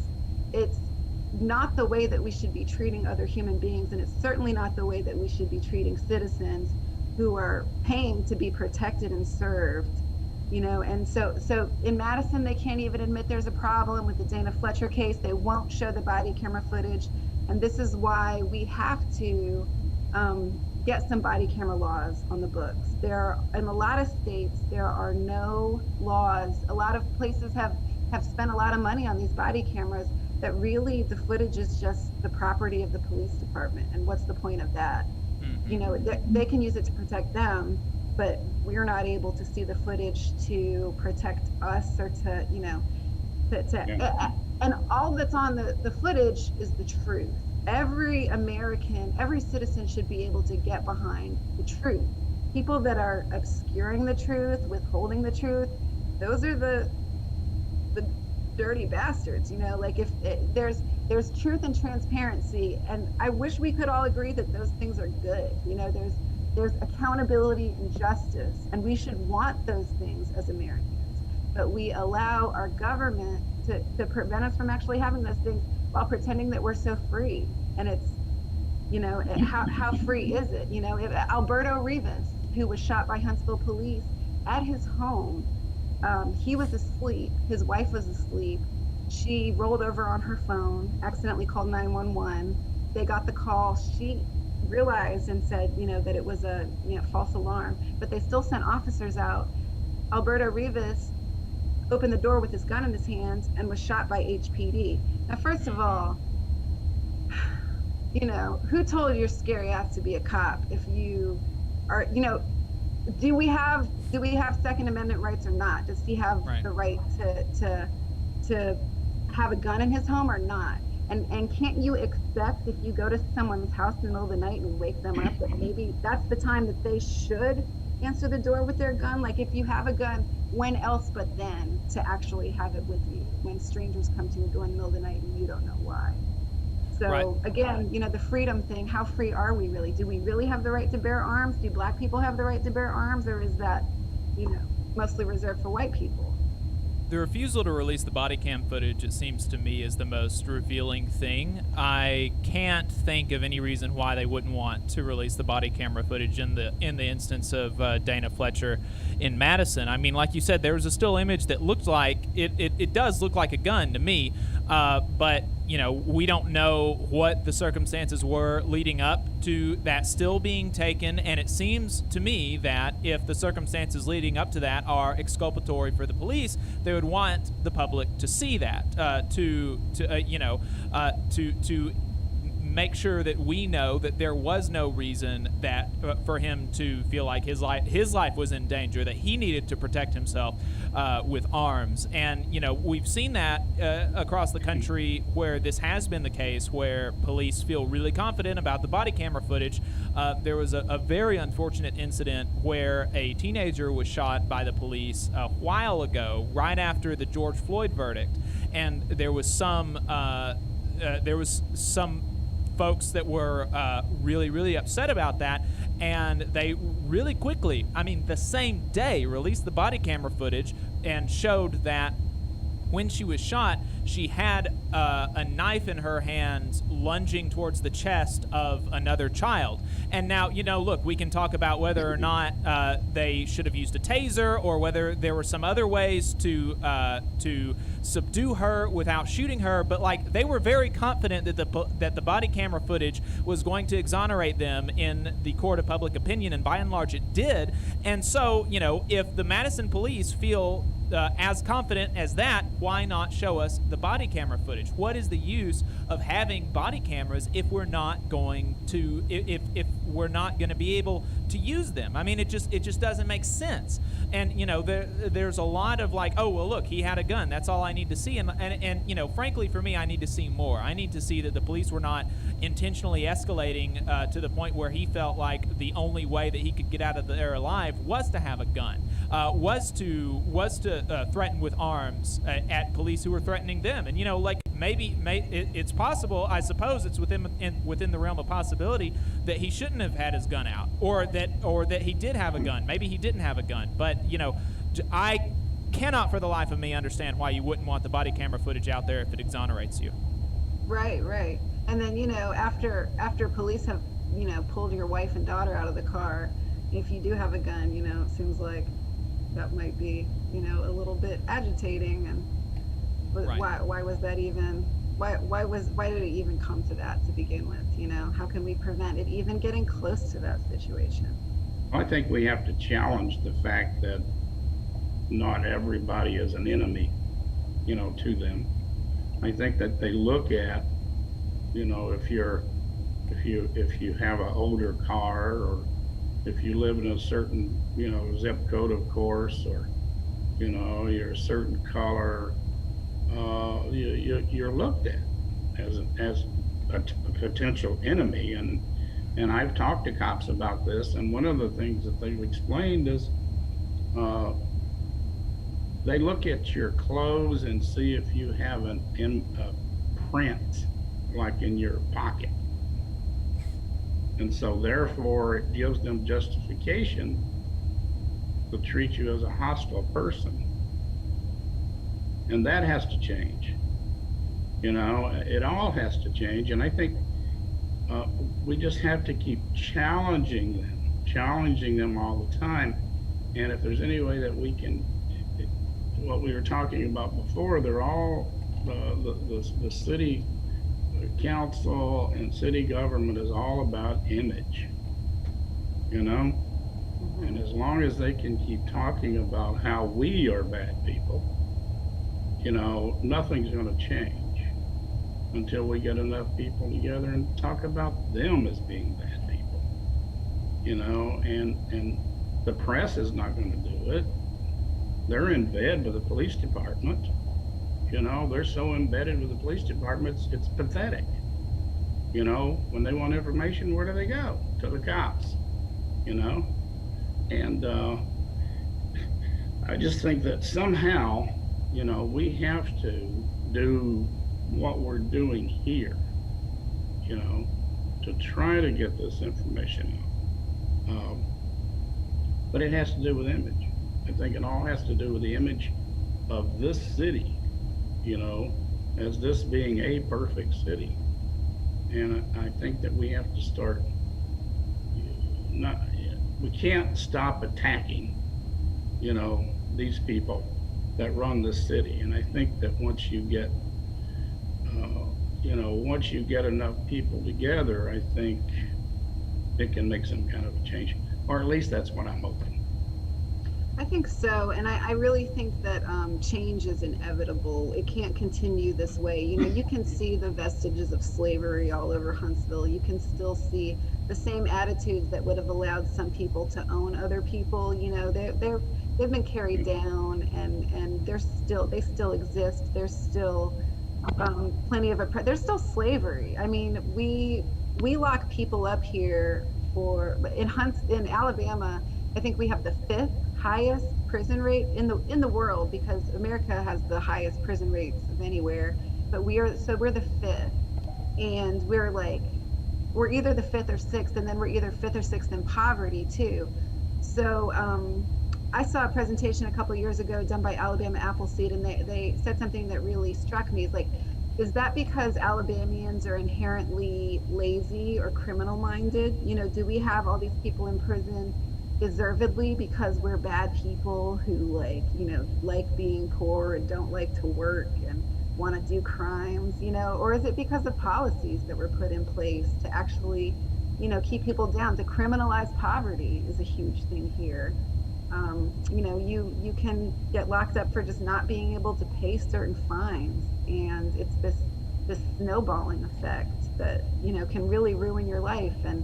not the way that we should be treating other human beings, and it's certainly not the way that we should be treating citizens who are paying to be protected and served. You know, and so in Madison, they can't even admit there's a problem with the Dana Fletcher case. They won't show the body camera footage. And this is why we have to get some body camera laws on the books. In a lot of states, there are no laws. A lot of places have spent a lot of money on these body cameras that really the footage is just the property of the police department. And what's the point of that? Mm-hmm. You know, they can use it to protect them, but we're not able to see the footage to protect us or to, you know, and all that's on the footage is the truth. Every American, every citizen should be able to get behind the truth. People that are obscuring the truth, withholding the truth, those are the dirty bastards, you know. Like, if there's truth and transparency, and I wish we could all agree that those things are good. You know, there's accountability and justice, and we should want those things as Americans. But we allow our government to prevent us from actually having those things while pretending that we're so free. And it's, how free is it? Alberto Rivas, who was shot by Huntsville police at his home, he was asleep. His wife was asleep. She rolled over on her phone, accidentally called 911. They got the call. She realized and said, that it was a false alarm, but they still sent officers out. Alberto Rivas opened the door with his gun in his hands and was shot by HPD. Now, first of all, who told your scary ass to be a cop? If you are, do we have Second Amendment rights or not? Does he have the right to have a gun in his home or not? And can't you expect, if you go to someone's house in the middle of the night and wake them up, that maybe that's the time that they should answer the door with their gun? Like, if you have a gun, when else but then to actually have it with you when strangers come to your door in the middle of the night and you don't know why? So again, the freedom thing, how free are we really? Do we really have the right to bear arms? Do Black people have the right to bear arms? Or is that, mostly reserved for white people? The refusal to release the body cam footage, it seems to me, is the most revealing thing. I can't think of any reason why they wouldn't want to release the body camera footage in the instance of Dana Fletcher in Madison. I mean, like you said, there was a still image that looked like it does look like a gun to me, but we don't know what the circumstances were leading up to that still being taken, and it seems to me that if the circumstances leading up to that are exculpatory for the police, they would want the public to see that, to make sure that we know that there was no reason that for him to feel like his life was in danger, that he needed to protect himself with arms. And we've seen that across the country where this has been the case, where police feel really confident about the body camera footage. There was a very unfortunate incident where a teenager was shot by the police a while ago, right after the George Floyd verdict, and there was some folks that were really, really upset about that, and they really quickly, the same day, released the body camera footage and showed that when she was shot, she had a knife in her hands lunging towards the chest of another child. And now, look, we can talk about whether or not they should have used a taser, or whether there were some other ways to subdue her without shooting her. But they were very confident that the body camera footage was going to exonerate them in the court of public opinion, and by and large it did. And so, if the Madison police feel as confident as that, why not show us the body camera footage? What is the use of having body cameras if we're not going to be able to use them? It just doesn't make sense. And there's a lot of oh well, look, he had a gun, that's all I need to see. And frankly, for me, I need to see more. I need to see that the police were not intentionally escalating to the point where he felt like the only way that he could get out of there alive was to have a gun, was to threaten with arms at police who were threatening them. And maybe it's possible, I suppose it's within the realm of possibility, that he shouldn't have had his gun out, or that he did have a gun. Maybe he didn't have a gun. But I cannot for the life of me understand why you wouldn't want the body camera footage out there if it exonerates you. Right. And then after police have pulled your wife and daughter out of the car, if you do have a gun, it seems like that might be a little bit agitating. And why was that even? Why did it even come to that to begin with? How can we prevent it even getting close to that situation? I think we have to challenge the fact that not everybody is an enemy, to them. I think that they look at, if you have an older car, or if you live in a certain, zip code, of course, or, you're a certain color, you're looked at as a potential enemy. And I've talked to cops about this, and one of the things that they've explained is they look at your clothes and see if you have a print, like in your pocket. And so therefore it gives them justification to treat you as a hostile person. And that has to change. It all has to change. And I think we just have to keep challenging them all the time. And if there's any way that we can, what we were talking about before, they're all, the city council and city government is all about image, and as long as they can keep talking about how we are bad people, nothing's going to change until we get enough people together and talk about them as being bad people, and the press is not going to do it. They're in bed with the police department. They're so embedded with the police department, it's pathetic. When they want information, where do they go? To the cops, and I just think that somehow, we have to do what we're doing here, to try to get this information out. But it has to do with image. I think it all has to do with the image of this city, as this being a perfect city. And I think that we have to start, we can't stop attacking, these people that run this city. And I think that once you get, once you get enough people together, I think it can make some kind of a change, or at least that's what I'm hoping. I think so, and I really think that change is inevitable. It can't continue this way. You can see the vestiges of slavery all over Huntsville. You can still see the same attitudes that would have allowed some people to own other people. They've been carried down, and they still exist. There's still plenty of there's still slavery. I mean, we lock people up here in Alabama. I think we have the 5th highest prison rate in the world, because America has the highest prison rates of anywhere, but we're the 5th, and we're either the 5th or 6th, and then we're either 5th or 6th in poverty too. So I saw a presentation a couple years ago done by Alabama Appleseed, and they said something that really struck me. It's like, is that because Alabamians are inherently lazy or criminal minded? Do we have all these people in prison deservedly because we're bad people who like being poor and don't like to work and want to do crimes, or is it because of policies that were put in place to actually, keep people down? To criminalize poverty is a huge thing here. You can get locked up for just not being able to pay certain fines, and it's this snowballing effect that can really ruin your life. And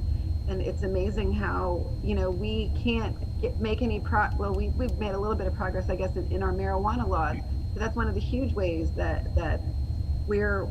it's amazing how we can't make any we've made a little bit of progress, I guess, in our marijuana laws, but that's one of the huge ways that we're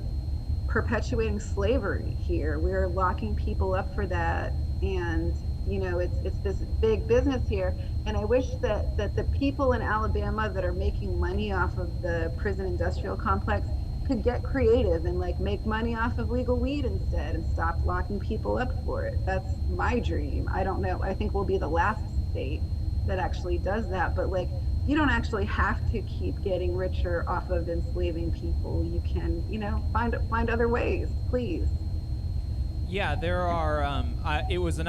perpetuating slavery here. We're locking people up for that, and it's this big business here. And I wish that the people in Alabama that are making money off of the prison industrial complex could get creative and make money off of legal weed instead, and stop locking people up for it. That's my dream. I don't know. I think we'll be the last state that actually does that. But you don't actually have to keep getting richer off of enslaving people. You can, find other ways, please. Yeah, there are. It was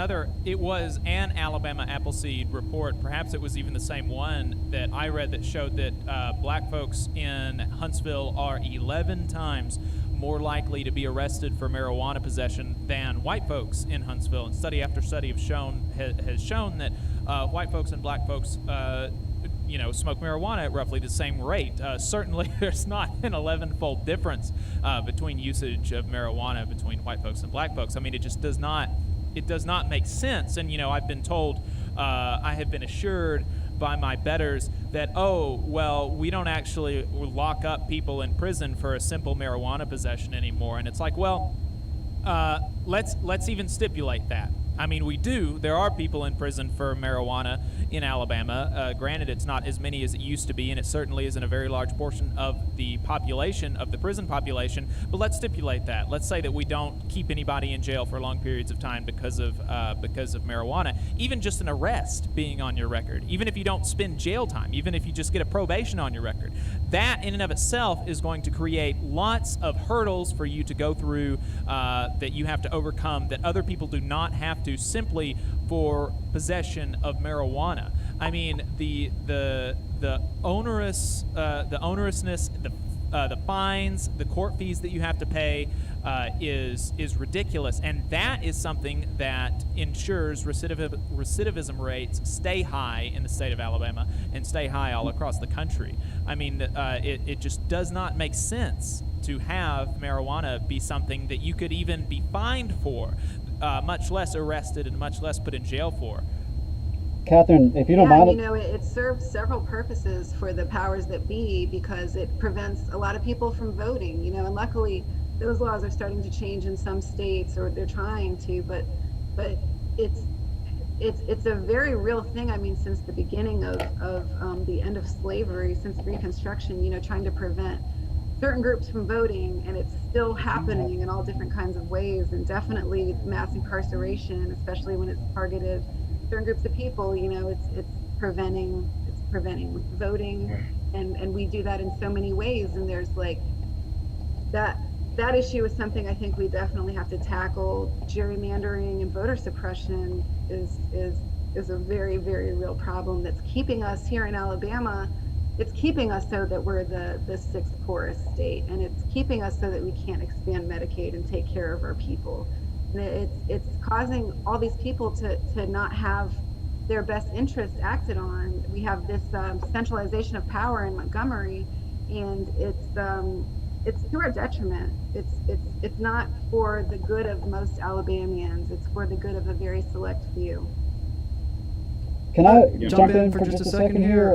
an Alabama Appleseed report. Perhaps it was even the same one that I read that showed that black folks in Huntsville are 11 times more likely to be arrested for marijuana possession than white folks in Huntsville. And study after study has shown that white folks and black folks smoke marijuana at roughly the same rate. Certainly, there's not an 11-fold difference between usage of marijuana between white folks and black folks. I mean, it just does not make sense. And I've been told, I have been assured by my betters that, we don't actually lock up people in prison for a simple marijuana possession anymore. And it's like, let's even stipulate that. I mean, we do. There are people in prison for marijuana in Alabama. Granted, it's not as many as it used to be, and it certainly isn't a very large portion of the population, of the prison population, but let's stipulate that. Let's say that we don't keep anybody in jail for long periods of time because of marijuana. Even just an arrest being on your record, even if you don't spend jail time, even if you just get a probation on your record, that in and of itself is going to create lots of hurdles for you to go through that you have to overcome that other people do not have to, simply for possession of marijuana. I mean, the onerousness, the fines, the court fees that you have to pay is ridiculous, and that is something that ensures recidivism rates stay high in the state of Alabama and stay high all across the country. I mean, it just does not make sense to have marijuana be something that you could even be fined for, much less arrested and much less put in jail for. Catherine, if you don't Yeah, mind. it serves several purposes for the powers that be, because it prevents a lot of people from voting, and luckily those laws are starting to change in some states, or they're trying to, but it's a very real thing. I mean, since the beginning of the end of slavery, since Reconstruction, trying to prevent certain groups from voting, and it's still happening in all different kinds of ways, and definitely mass incarceration, especially when it's targeted certain groups of people, it's preventing voting, and we do that in so many ways. And there's like that issue is something I think we definitely have to tackle. Gerrymandering and voter suppression is a very, very real problem that's keeping us here in Alabama. It's keeping us so that we're the sixth poorest state, and it's keeping us so that we can't expand Medicaid and take care of our people. And it's causing all these people to not have their best interests acted on. We have this centralization of power in Montgomery, and it's to our detriment. It's not for the good of most Alabamians. It's for the good of a very select few. Can I jump in for just a second here?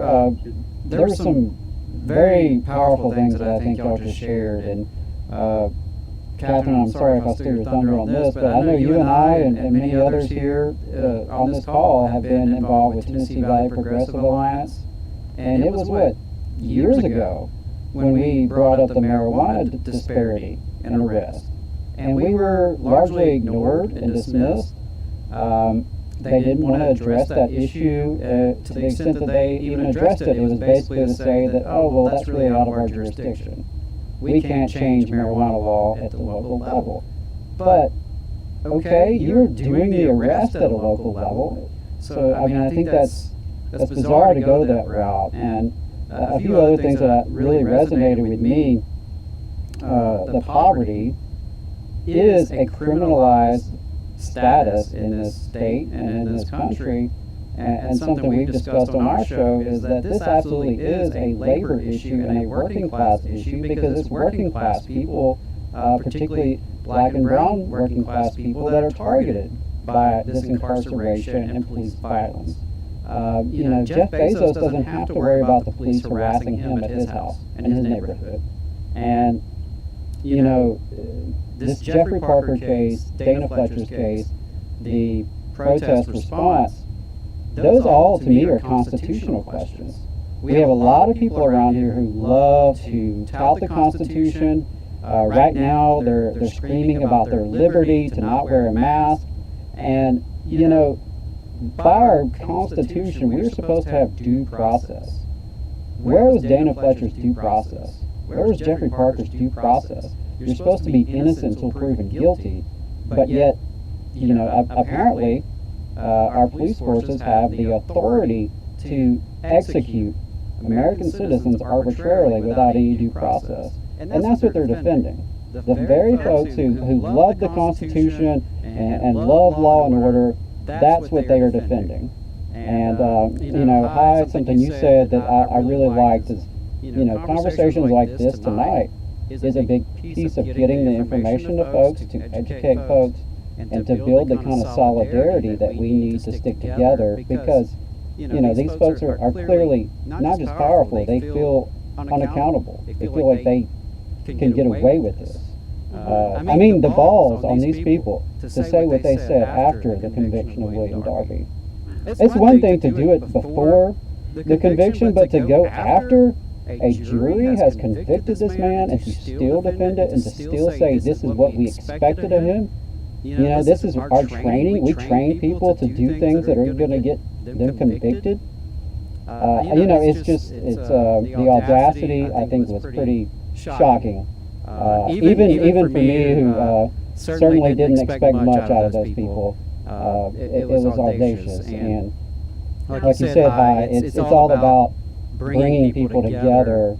There were some very powerful things that I think y'all just shared, and Catherine, I'm sorry if I stole your thunder on this, but I know you and I and many others here on this call have been involved with Tennessee Valley Progressive Alliance, and it was years ago when we brought up the marijuana disparity in arrest, and we were largely ignored and dismissed. They didn't want to address that issue to the extent that they even addressed it. It was basically to say that, oh, well, that's really out of our jurisdiction. We can't change marijuana law at the local level. But, okay, you're doing the arrest at a local level. So, I mean, I think that's bizarre to go that route. And a few other things that really resonated with me, the poverty is a criminalized status in this state and in this country, and something we've discussed on our show is that this absolutely is a labor issue and a working class issue, because it's working class people, particularly black and brown working class people, that are targeted by this incarceration and police violence. Jeff Bezos doesn't have to worry about the police harassing him at his house and his neighborhood. And this Jeffrey Parker case, Dana Fletcher's case, the protest response, those all, to me, are constitutional questions. We have a lot of people around here who love to tout the Constitution. Right now, they're screaming about their liberty to not wear a mask. And, by our Constitution, we're supposed to have due process. Where was Dana Fletcher's due process? Where was Jeffrey Parker's due process? You're supposed to be innocent until proven guilty, but yet, apparently, our police forces have the authority to execute American citizens arbitrarily without any due process. And that's what they're defending. The very folks who love the Constitution and love law and order, that's what they are defending. And, something you said that I really liked is, conversations like this tonight is a big piece of getting the information to folks, to educate folks, and to build the kind of solidarity that we need to stick together, because, these folks are clearly not just powerful, they feel unaccountable. They feel like they can get away with this. The balls on these people to say what they said after the conviction of William Darby. It's one thing to do it before the conviction, but to go after a jury has convicted this man and to still defend it and to still say this is what we expected of him. This is our training. We train people to do things that are going to get them convicted. The audacity, I think, was pretty shocking. Even for me, who certainly didn't expect much out of those people, it was audacious. And like you said, Hi, it's all about bringing people together,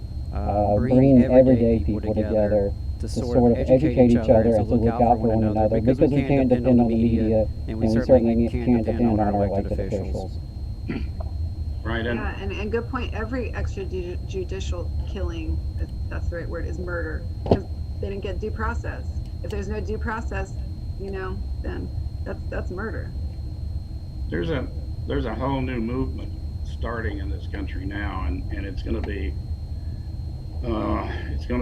bringing everyday people together to sort of educate each other and to look out for one another, because we can't depend on the media, and we certainly can't depend on our elected officials. Right. And good point. Every extrajudicial killing, if that's the right word, is murder, because they didn't get due process. If there's no due process, then that's murder. There's a whole new movement starting in this country now, and it's going to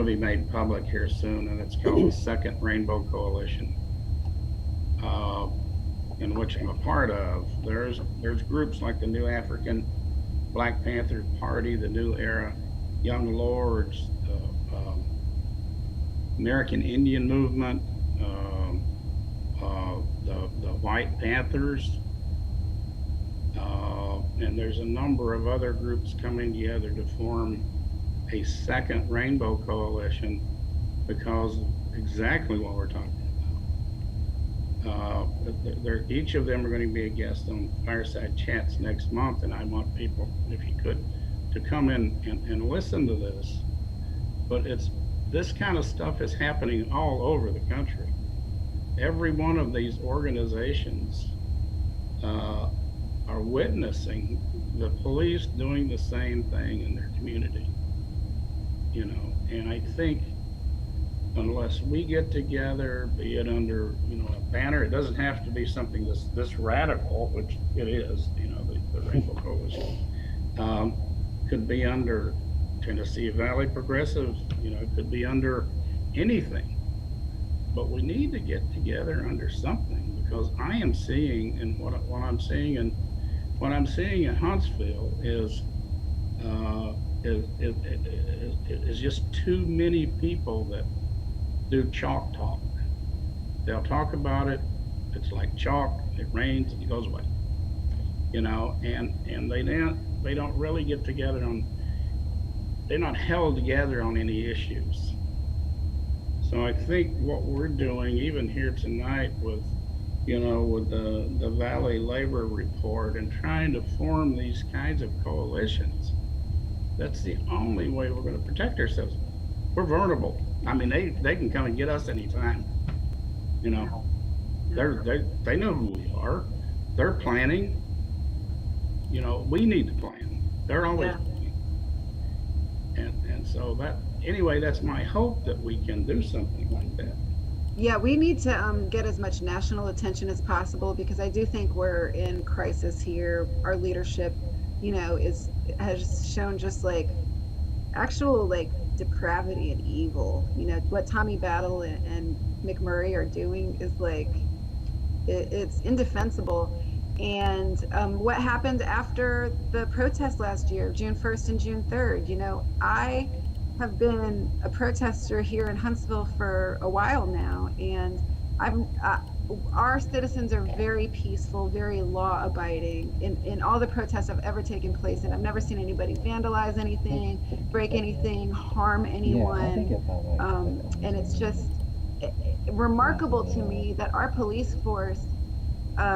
be made public here soon, and it's called the Second Rainbow Coalition, in which I'm a part of. There's groups like the New African Black Panther Party, the New Era Young Lords, American Indian Movement, the White Panthers, and there's a number of other groups coming together to form a second Rainbow Coalition, because exactly what we're talking about. Each of them are going to be a guest on Fireside Chats next month, and I want people, if you could, to come in and listen to this. But this kind of stuff is happening all over the country. Every one of these organizations are witnessing the police doing the same thing in their community. And I think unless we get together, be it under, a banner, it doesn't have to be something this radical, which it is, the Rainbow Coalition, could be under Tennessee Valley Progressive, it could be under anything. But we need to get together under something, because I am seeing, and what I'm seeing in Huntsville is just too many people that do chalk talk. They'll talk about it. It's like chalk. It rains and it goes away. And they don't really get together they're not held together on any issues. So I think what we're doing, even here tonight with the Valley Labor Report and trying to form these kinds of coalitions, that's the only way we're going to protect ourselves. We're vulnerable. I mean, they can come and get us anytime. They know who we are. They're planning. We need to plan. They're always planning. And so that's my hope, that we can do something like that. Yeah, we need to get as much national attention as possible, because I do think we're in crisis here. Our leadership, has shown just actual depravity and evil. What Tommy Battle and McMurray are doing is it's indefensible. And what happened after the protest last year, June 1st and June 3rd, I have been a protester here in Huntsville for a while now, and our citizens are very peaceful, very law-abiding in all the protests I've ever taken place in. I've never seen anybody vandalize anything, break anything, harm anyone. And it's just remarkable to me that our police force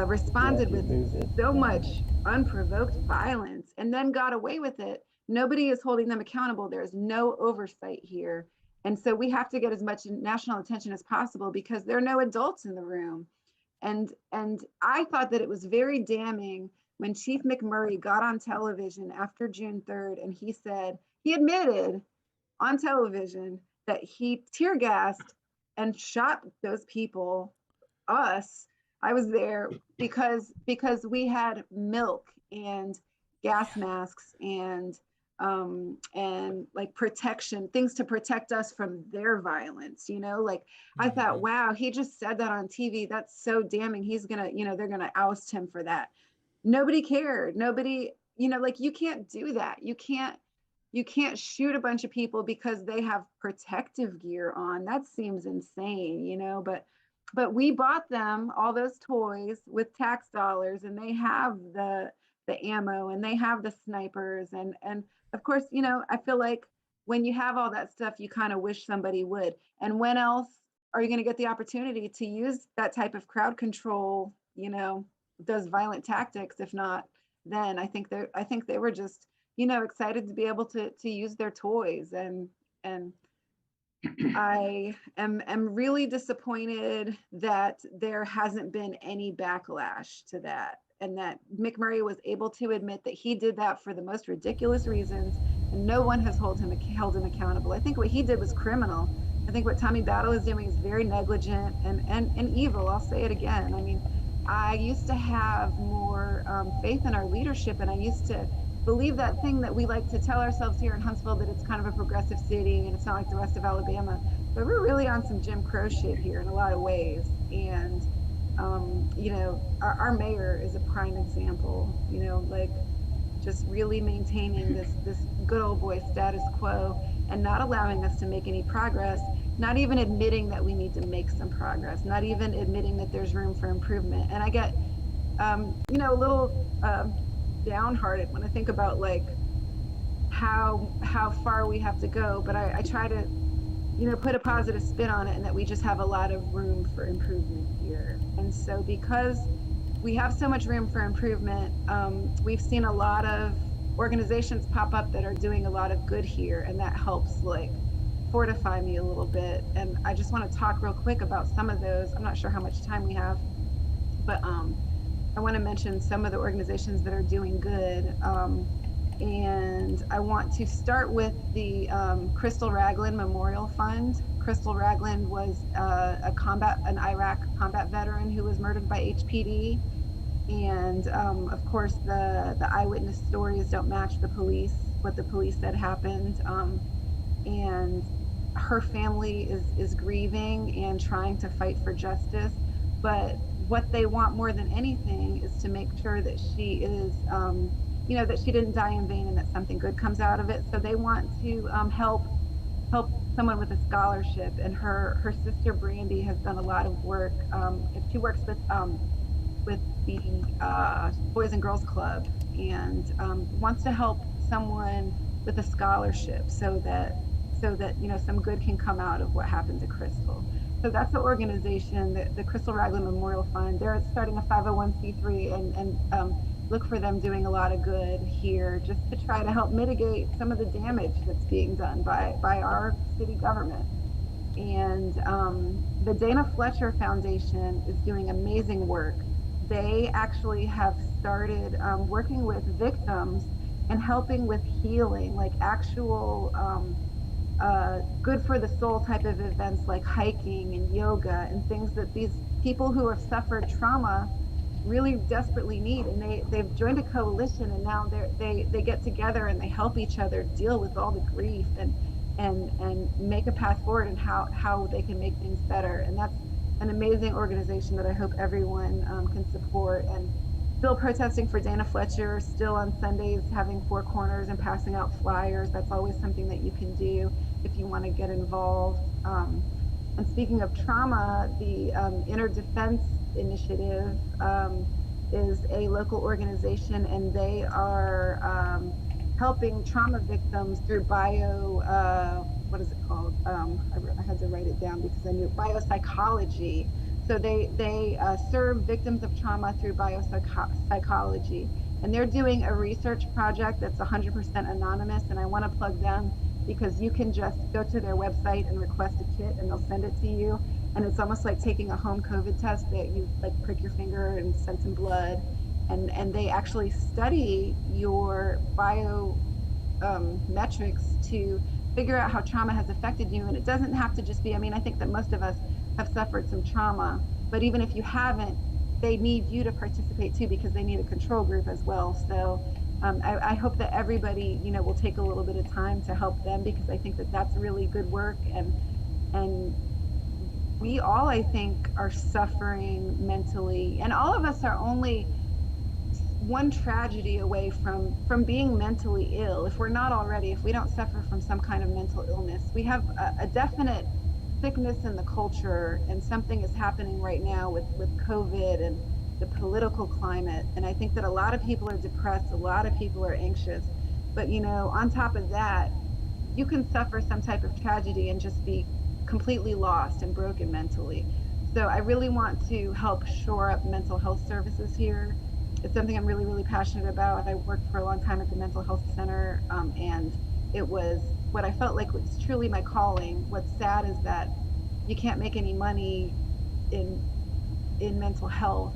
responded with so much unprovoked violence and then got away with it. Nobody is holding them accountable. There's no oversight here. And so we have to get as much national attention as possible, because there are no adults in the room. And I thought that it was very damning when Chief McMurray got on television after June 3rd, and he admitted on television that he tear gassed and shot those people, us. I was there because we had milk and gas masks and protection, things to protect us from their violence, I thought, wow, he just said that on TV. That's so damning. He's gonna, they're gonna oust him for that. nobody cared. Nobody, like you can't do that. You can't shoot a bunch of people because they have protective gear on. That seems insane, but we bought them all those toys with tax dollars, and they have the ammo, and they have the snipers, and of course, I feel like when you have all that stuff, you kind of wish somebody would. And when else are you going to get the opportunity to use that type of crowd control, those violent tactics? If not then, I think they were just, excited to be able to use their toys. And I am really disappointed that there hasn't been any backlash to that, and that McMurray was able to admit that he did that for the most ridiculous reasons, and no one has held him accountable. I think what he did was criminal. I think what Tommy Battle is doing is very negligent and evil. I'll say it again. I mean, I used to have more faith in our leadership, and I used to believe that thing that we like to tell ourselves here in Huntsville, that it's kind of a progressive city and it's not like the rest of Alabama. But we're really on some Jim Crow shit here in a lot of ways. And, our mayor is a prime example, like just really maintaining this good old boy status quo and not allowing us to make any progress, not even admitting that we need to make some progress, not even admitting that there's room for improvement. And I get, a little downhearted when I think about like how far we have to go. But I try to, put a positive spin on it, and that we just have a lot of room for improvement here. And so because we have so much room for improvement, we've seen a lot of organizations pop up that are doing a lot of good here, and that helps like fortify me a little bit. And I just want to talk real quick about some of those. I'm not sure how much time we have, but I want to mention some of the organizations that are doing good. And I want to start with the Crystal Ragland Memorial Fund. Crystal Ragland was an Iraq combat veteran who was murdered by HPD. And of course, the eyewitness stories don't match what the police said happened. And her family is grieving and trying to fight for justice. But what they want more than anything is to make sure that she is, that she didn't die in vain, and that something good comes out of it. So they want to help someone with a scholarship. And her sister Brandy has done a lot of work. She works with the Boys and Girls Club, and wants to help someone with a scholarship so that some good can come out of what happened to Crystal. So that's the organization, the Crystal Ragland Memorial Fund. They're starting a 501c3, and look for them doing a lot of good here, just to try to help mitigate some of the damage that's being done by our city government. And the Dana Fletcher Foundation is doing amazing work. They actually have started working with victims and helping with healing, like actual good for the soul type of events like hiking and yoga and things that these people who have suffered trauma really desperately need. And they've joined a coalition, and now they get together and they help each other deal with all the grief and make a path forward, and how they can make things better. And that's an amazing organization that I hope everyone can support. And still protesting for Dana Fletcher, still on Sundays having four corners and passing out flyers. That's always something that you can do if you want to get involved. And speaking of trauma, the Inner Defense Initiative is a local organization, and they are helping trauma victims through what is it called? I had to write it down because I knew biopsychology. So they serve victims of trauma through biopsychology, and they're doing a research project that's 100% anonymous. And I want to plug them because you can just go to their website and request a kit, and they'll send it to you. And it's almost like taking a home COVID test, that you like prick your finger and send some blood, and they actually study your metrics to figure out how trauma has affected you. And it doesn't have to just be, I think that most of us have suffered some trauma, but even if you haven't, they need you to participate too, because they need a control group as well. So I hope that everybody, will take a little bit of time to help them, because I think that that's really good work. And we all, I think, are suffering mentally, and all of us are only one tragedy away from being mentally ill. If we're not already, if we don't suffer from some kind of mental illness, we have a definite sickness in the culture, and something is happening right now with COVID and the political climate. And I think that a lot of people are depressed, a lot of people are anxious. But on top of that, you can suffer some type of tragedy and just be completely lost and broken mentally. So I really want to help shore up mental health services here. It's something I'm really, really passionate about. I worked for a long time at the mental health center, and it was what I felt like was truly my calling. What's sad is that you can't make any money in mental health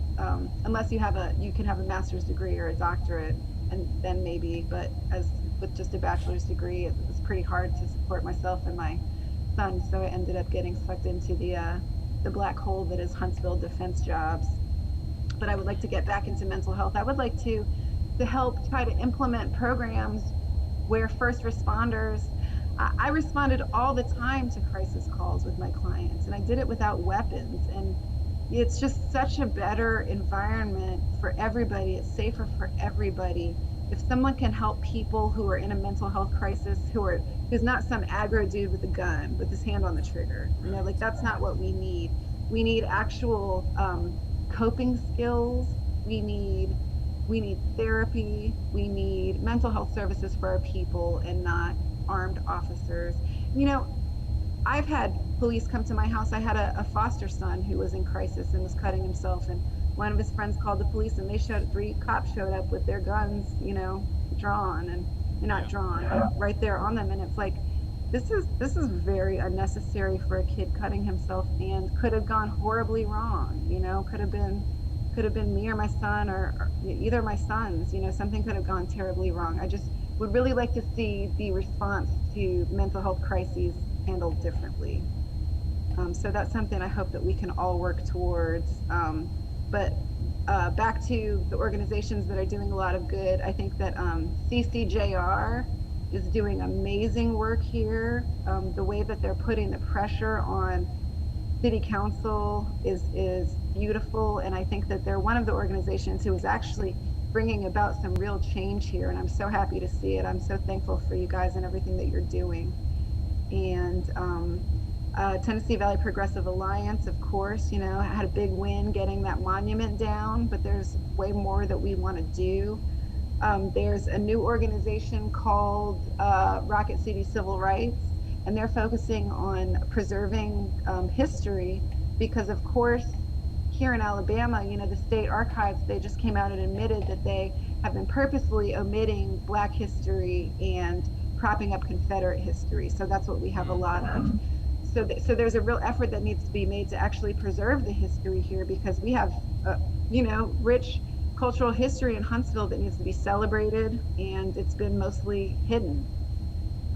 unless you can have a master's degree or a doctorate, and then maybe. But as with just a bachelor's degree, it was pretty hard to support myself and my son. So I ended up getting sucked into the black hole that is Huntsville defense jobs. But I would like to get back into mental health. I would like to help try to implement programs where first responders. I responded all the time to crisis calls with my clients, and I did it without weapons. And it's just such a better environment for everybody. It's safer for everybody. If someone can help people who are in a mental health crisis, who's not some aggro dude with a gun with his hand on the trigger, like that's not what we need. We need actual coping skills. We need therapy. We need mental health services for our people, and not armed officers. I've had police come to my house. I had a foster son who was in crisis and was cutting himself, and one of his friends called the police, and 3 cops showed up with their guns, drawn, and not drawn, but right there on them. And it's like, this is very unnecessary for a kid cutting himself, and could have gone horribly wrong. Could have been me or my son, or either of my sons. Something could have gone terribly wrong. I just would really like to see the response to mental health crises handled differently. So that's something I hope that we can all work towards. But back to the organizations that are doing a lot of good, I think that CCJR is doing amazing work here. The way that they're putting the pressure on city council is beautiful, and I think that they're one of the organizations who is actually bringing about some real change here, and I'm so happy to see it. I'm so thankful for you guys and everything that you're doing. And Tennessee Valley Progressive Alliance, of course, had a big win getting that monument down, but there's way more that we want to do. There's a new organization called Rocket City Civil Rights, and they're focusing on preserving history, because of course here in Alabama, the state archives, they just came out and admitted that they have been purposely omitting Black history and propping up Confederate history. So that's what we have a lot of. So there's a real effort that needs to be made to actually preserve the history here, because we have rich cultural history in Huntsville that needs to be celebrated, and it's been mostly hidden.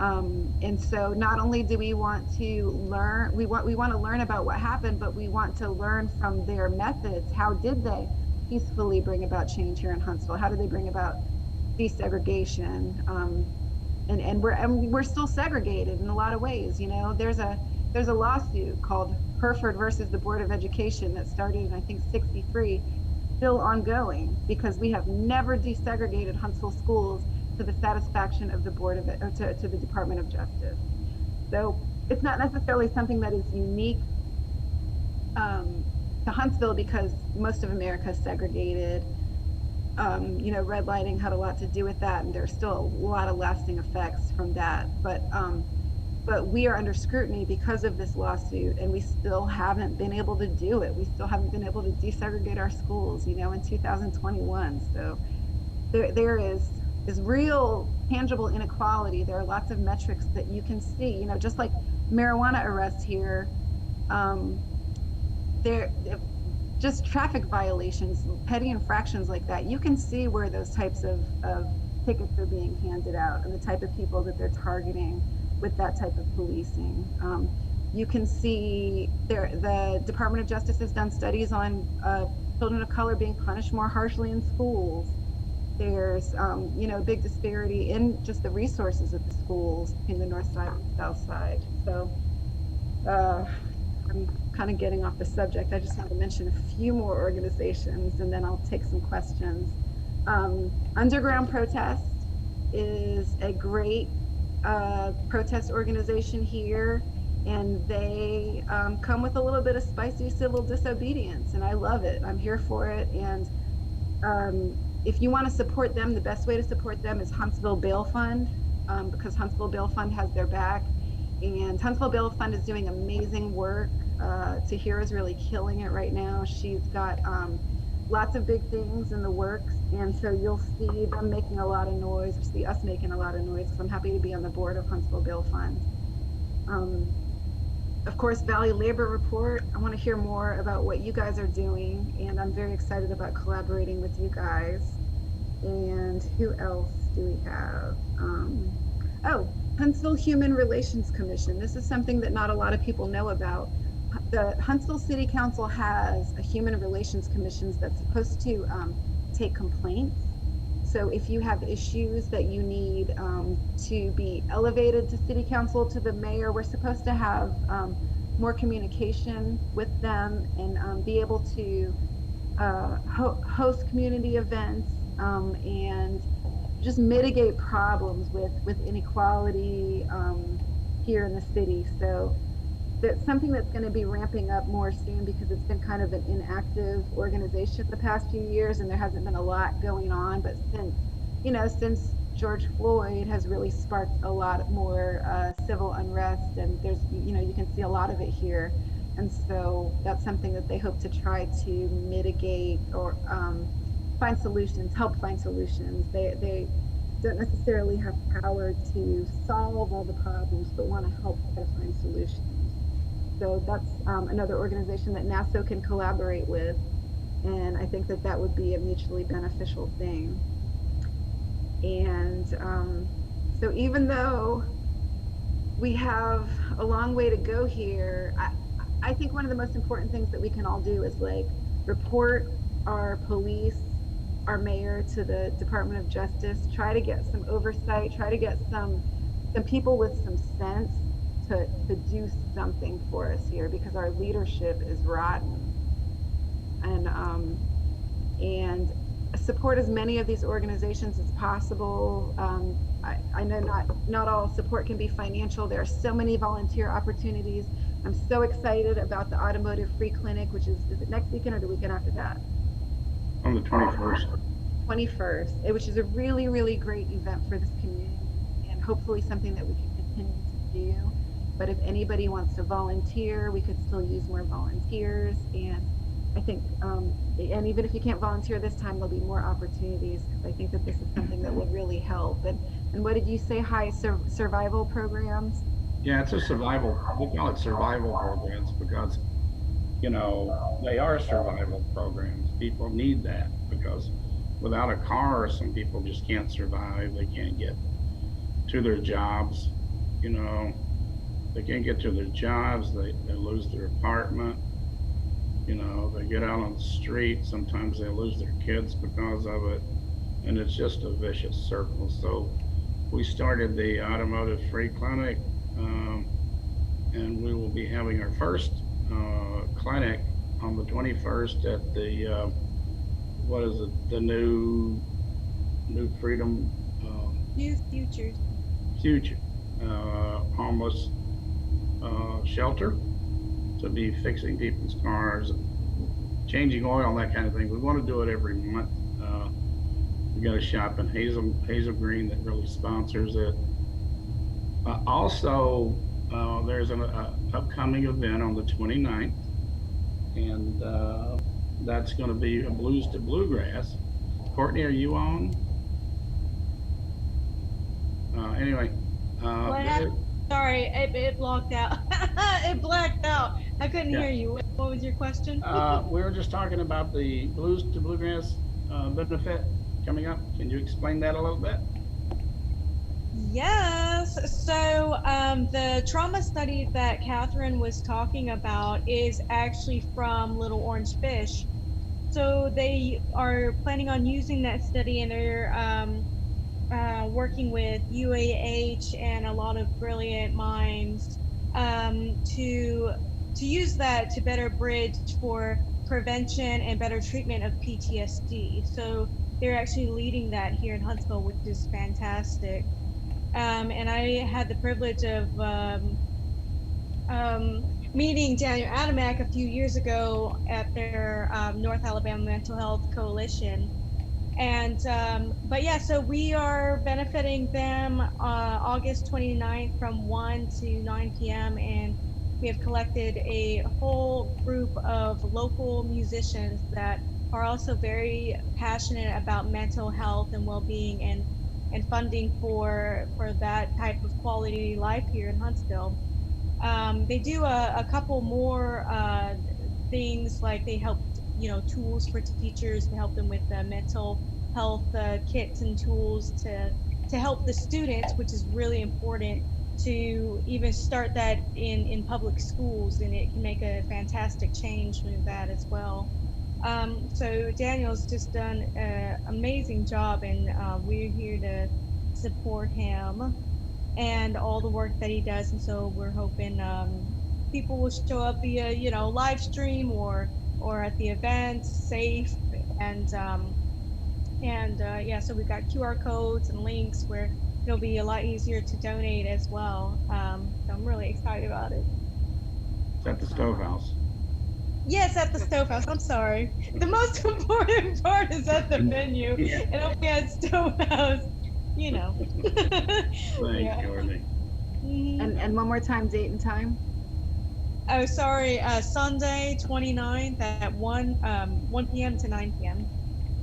And so not only do we want to learn, we want to learn about what happened, but we want to learn from their methods. How did they peacefully bring about change here in Huntsville? How did they bring about desegregation? And we're still segregated in a lot of ways. There's a lawsuit called Hereford versus the Board of Education that started in, I think, '63, still ongoing, because we have never desegregated Huntsville schools to the satisfaction of the to the Department of Justice. So it's not necessarily something that is unique to Huntsville, because most of America is segregated. Redlining had a lot to do with that, and there's still a lot of lasting effects from that. But we are under scrutiny because of this lawsuit, and we still haven't been able to do it. We still haven't been able to desegregate our schools, in 2021. So there is real tangible inequality. There are lots of metrics that you can see, just like marijuana arrests here. There, just traffic violations, petty infractions like that. You can see where those types of tickets are being handed out, and the type of people that they're targeting with that type of policing. You can see the Department of Justice has done studies on children of color being punished more harshly in schools. There's a big disparity in just the resources of the schools between the north side and the south side. So I'm kind of getting off the subject. I just want to mention a few more organizations, and then I'll take some questions. Underground Protest is a great protest organization here, and they come with a little bit of spicy civil disobedience, and I love it. I'm here for it. And if you want to support them, the best way to support them is Huntsville Bail Fund, because Huntsville Bail Fund has their back. And Huntsville Bail Fund is doing amazing work. Tahira's really killing it right now. She's got lots of big things in the works, and so you'll see them making a lot of noise, or see us making a lot of noise, because I'm happy to be on the board of Huntsville Bail Fund. Of course, Valley Labor Report, I want to hear more about what you guys are doing, and I'm very excited about collaborating with you guys. And who else do we have? Oh, Huntsville Human Relations Commission. This is something that not a lot of people know about. The Huntsville City Council has a Human Relations Commission that's supposed to take complaints. So if you have issues that you need to be elevated to City Council, to the mayor, we're supposed to have more communication with them, and be able to host community events and just mitigate problems with inequality here in the city. So that's something that's going to be ramping up more soon, because it's been kind of an inactive organization the past few years, and there hasn't been a lot going on. But since George Floyd has really sparked a lot more civil unrest, and there's, you can see a lot of it here. And so that's something that they hope to try to mitigate, or find solutions, help find solutions. They don't necessarily have power to solve all the problems, but want to help try to find solutions. So that's another organization that NASO can collaborate with, and I think that would be a mutually beneficial thing. And so even though we have a long way to go here, I think one of the most important things that we can all do is report our police, our mayor, to the Department of Justice, try to get some oversight, try to get some people with some sense to do something for us here, because our leadership is rotten. And support as many of these organizations as possible. I know not all support can be financial. There are so many volunteer opportunities. I'm so excited about the Automotive Free Clinic, which is it next weekend or the weekend after that? On the 21st. 21st, which is a really, really great event for this community, and hopefully something that we can continue to do. But if anybody wants to volunteer, we could still use more volunteers. And I think, and even if you can't volunteer this time, there'll be more opportunities, because I think that this is something that will really help. And what did you say? Survival programs? Yeah, it's a survival. We call it survival programs because, they are survival programs. People need that, because without a car, some people just can't survive. They can't get to their jobs. They can't get to their jobs. They lose their apartment. They get out on the street. Sometimes they lose their kids because of it. And it's just a vicious circle. So we started the Automotive Free Clinic, and we will be having our first clinic on the 21st at the, the new Freedom New Futures. Future homeless shelter, to be fixing people's cars, changing oil, and that kind of thing. We want to do it every month. We got a shop in Hazel Green that really sponsors it. Also, there's an upcoming event on the 29th, and that's going to be a Blues to Bluegrass. Courtney, are you on? Anyway. Sorry, it blocked out. It blacked out. I couldn't hear you. What was your question? We were just talking about the Blues to Bluegrass benefit coming up. Can you explain that a little bit? Yes. So the trauma study that Catherine was talking about is actually from Little Orange Fish. So they are planning on using that study, and they're working with UAH and a lot of brilliant minds to use that to better bridge for prevention and better treatment of PTSD. So they're actually leading that here in Huntsville, which is fantastic. And I had the privilege of meeting Daniel Adamak a few years ago at their North Alabama Mental Health Coalition. And but yeah, so we are benefiting them August 29th from 1 to 9 p.m. And we have collected a whole group of local musicians that are also very passionate about mental health and well-being and funding for that type of quality life here in Huntsville. They do a couple more things, like they help, tools for teachers to help them with mental health kits and tools to help the students, which is really important to even start that in public schools, and it can make a fantastic change with that as well. So Daniel's just done an amazing job, and we're here to support him and all the work that he does. And so we're hoping people will show up via, live stream or at the events safe. And yeah, so we've got QR codes and links where it'll be a lot easier to donate as well. So I'm really excited about it. It's at the Stove House. Yes, at the Stove House. I'm sorry. The most important part is at the venue. Yeah. It'll be at Stove House. Thanks, Yeah. Jordan. And one more time, date and time. Oh, sorry. Sunday, 29th at 1 p.m. to 9 p.m.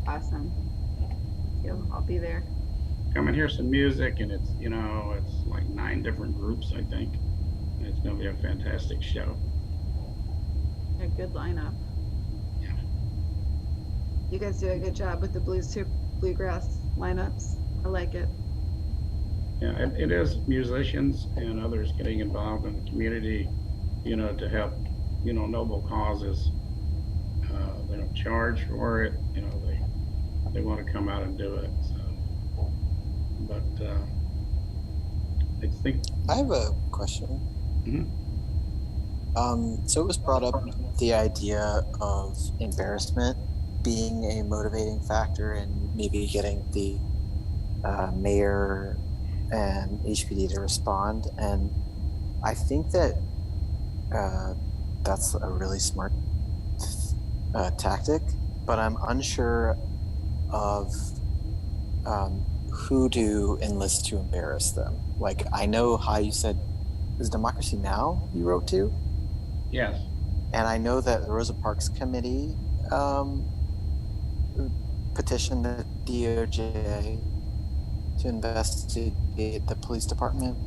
Awesome. Thank you. I'll be there. Come and hear some music, and it's like 9 different groups, I think. And it's going to be a fantastic show. A good lineup. Yeah. You guys do a good job with the bluegrass lineups. I like it. Yeah, it is musicians and others getting involved in the community, to help, noble causes. They don't charge for it, they want to come out and do it. So, but I think I have a question. So it was brought up the idea of embarrassment being a motivating factor in maybe getting the mayor and HPD to respond, and I think that that's a really smart tactic, but I'm unsure of who to enlist to embarrass them. Like, I know how you said, is Democracy Now! You wrote to? yes. And I know that the Rosa Parks Committee petitioned the DOJ to investigate the police department.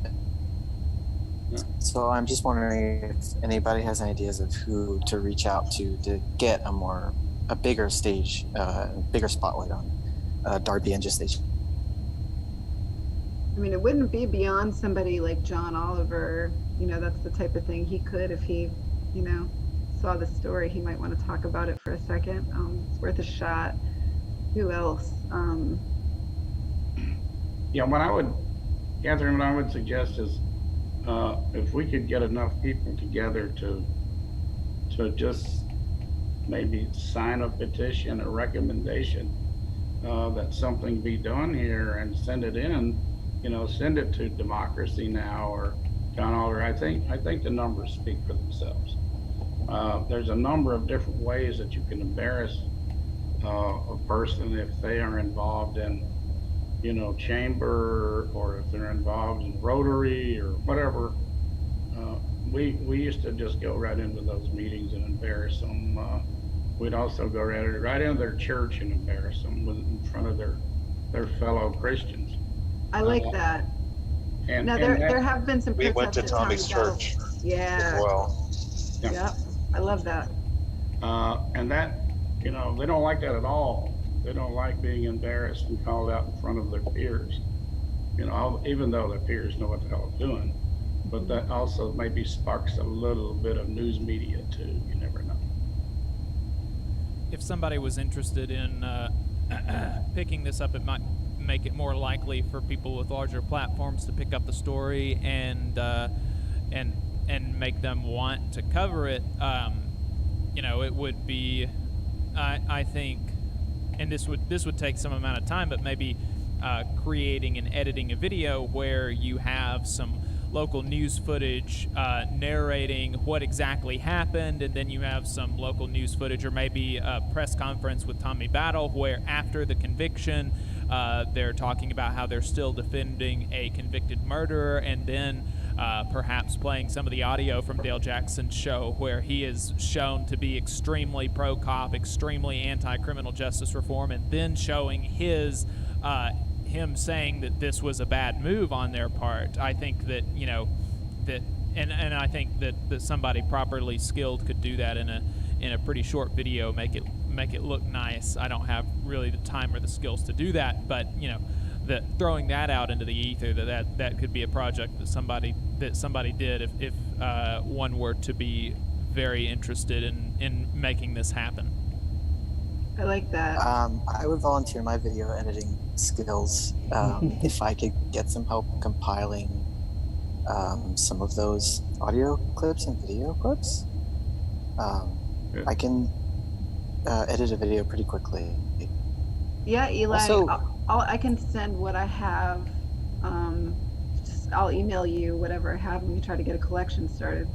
Yeah. So I'm just wondering if anybody has ideas of who to reach out to get a bigger stage, bigger spotlight on Darby and Gestation. I mean, it wouldn't be beyond somebody like John Oliver. That's the type of thing he could, if he, saw the story, he might want to talk about it for a second. It's worth a shot. Who else? Yeah, Catherine, what I would suggest is if we could get enough people together to just maybe sign a petition, a recommendation that something be done here, and send it in, send it to Democracy Now! Or John Oliver. I think the numbers speak for themselves. There's a number of different ways that you can embarrass a person if they are involved in, chamber, or if they're involved in Rotary or whatever. We used to just go right into those meetings and embarrass them. We'd also go right into their church and embarrass them in front of their fellow Christians. I like that. And Now there have been some. We went to protests at Tommy's church Yeah. as well. Yeah. Yep. I love that. And that, they don't like that at all. They don't like being embarrassed and called out in front of their peers. Even though their peers know what the hell they're doing, but that also maybe sparks a little bit of news media too. You never know. If somebody was interested in picking this up, it might make it more likely for people with larger platforms to pick up the story and make them want to cover it. It would be, I think, and this would take some amount of time, but maybe creating and editing a video where you have some local news footage narrating what exactly happened, and then you have some local news footage, or maybe a press conference with Tommy Battle where after the conviction they're talking about how they're still defending a convicted murderer, and then perhaps playing some of the audio from Dale Jackson's show where he is shown to be extremely pro-cop, extremely anti-criminal justice reform, and then showing him saying that this was a bad move on their part. I think that, and I think that somebody properly skilled could do that in a pretty short video, make it look nice. I don't have really the time or the skills to do that, but that throwing that out into the ether, that could be a project that somebody did if one were to be very interested in making this happen. I like that. I would volunteer my video editing skills if I could get some help compiling some of those audio clips and video clips. I can edit a video pretty quickly. Yeah, Eli, Also, I can send what I have. I'll email you whatever I have, and we try to get a collection started.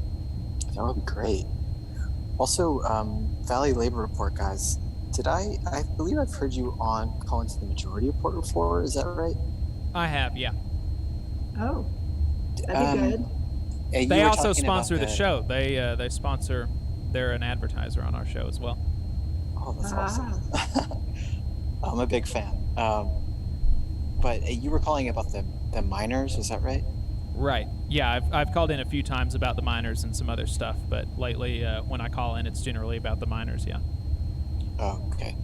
that would be great. Also, Valley Labor Report, guys. I believe I've heard you call into the Majority Report before. Is that right? I have, yeah. Oh, that'd be good. Yeah, you They were also talking about sponsor the show. They sponsor. They're an advertiser on our show as well. Oh, that's awesome. I'm a big fan. But you were calling about the miners, is that right? Right. Yeah, I've called in a few times about the miners and some other stuff, but lately when I call in, it's generally about the miners. Yeah. Oh, okay.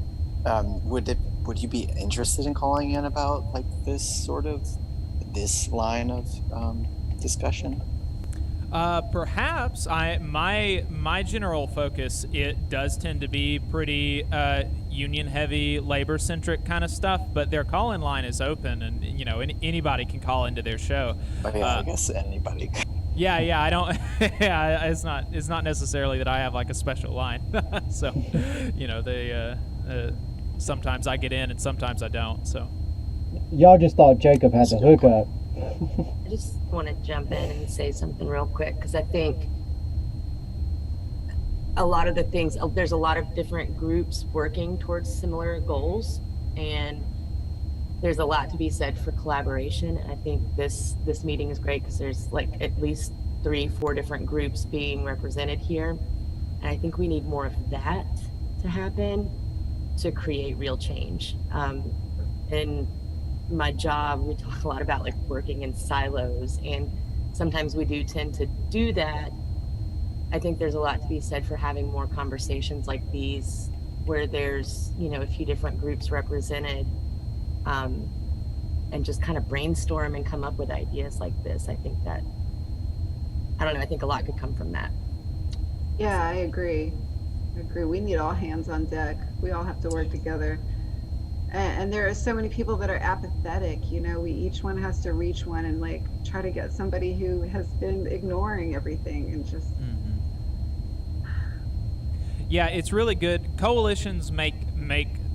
Would you be interested in calling in about like this line of discussion? Perhaps. My general focus, it does tend to be pretty union heavy, labor centric kind of stuff, but their call in line is open, and anybody can call into their show. Oh, yeah, I guess anybody. Yeah, I don't. Yeah, it's not necessarily that I have like a special line. So, they sometimes I get in and sometimes I don't. So, Y'all just thought Jacob had the hookup. I just want to jump in and say something real quick, because I think a lot of the things, there's a lot of different groups working towards similar goals, and there's a lot to be said for collaboration. And I think this meeting is great because there's like at least 3-4 different groups being represented here. And I think we need more of that to happen to create real change. In my job, we talk a lot about like working in silos, and sometimes we do tend to do that. I think there's a lot to be said for having more conversations like these where there's, a few different groups represented, and just kind of brainstorm and come up with ideas like this. I think that, I think a lot could come from that. Yeah, I agree. We need all hands on deck. We all have to work together. And there are so many people that are apathetic. Each one has to reach one and like try to get somebody who has been ignoring everything and just. Yeah, it's really good. Coalitions make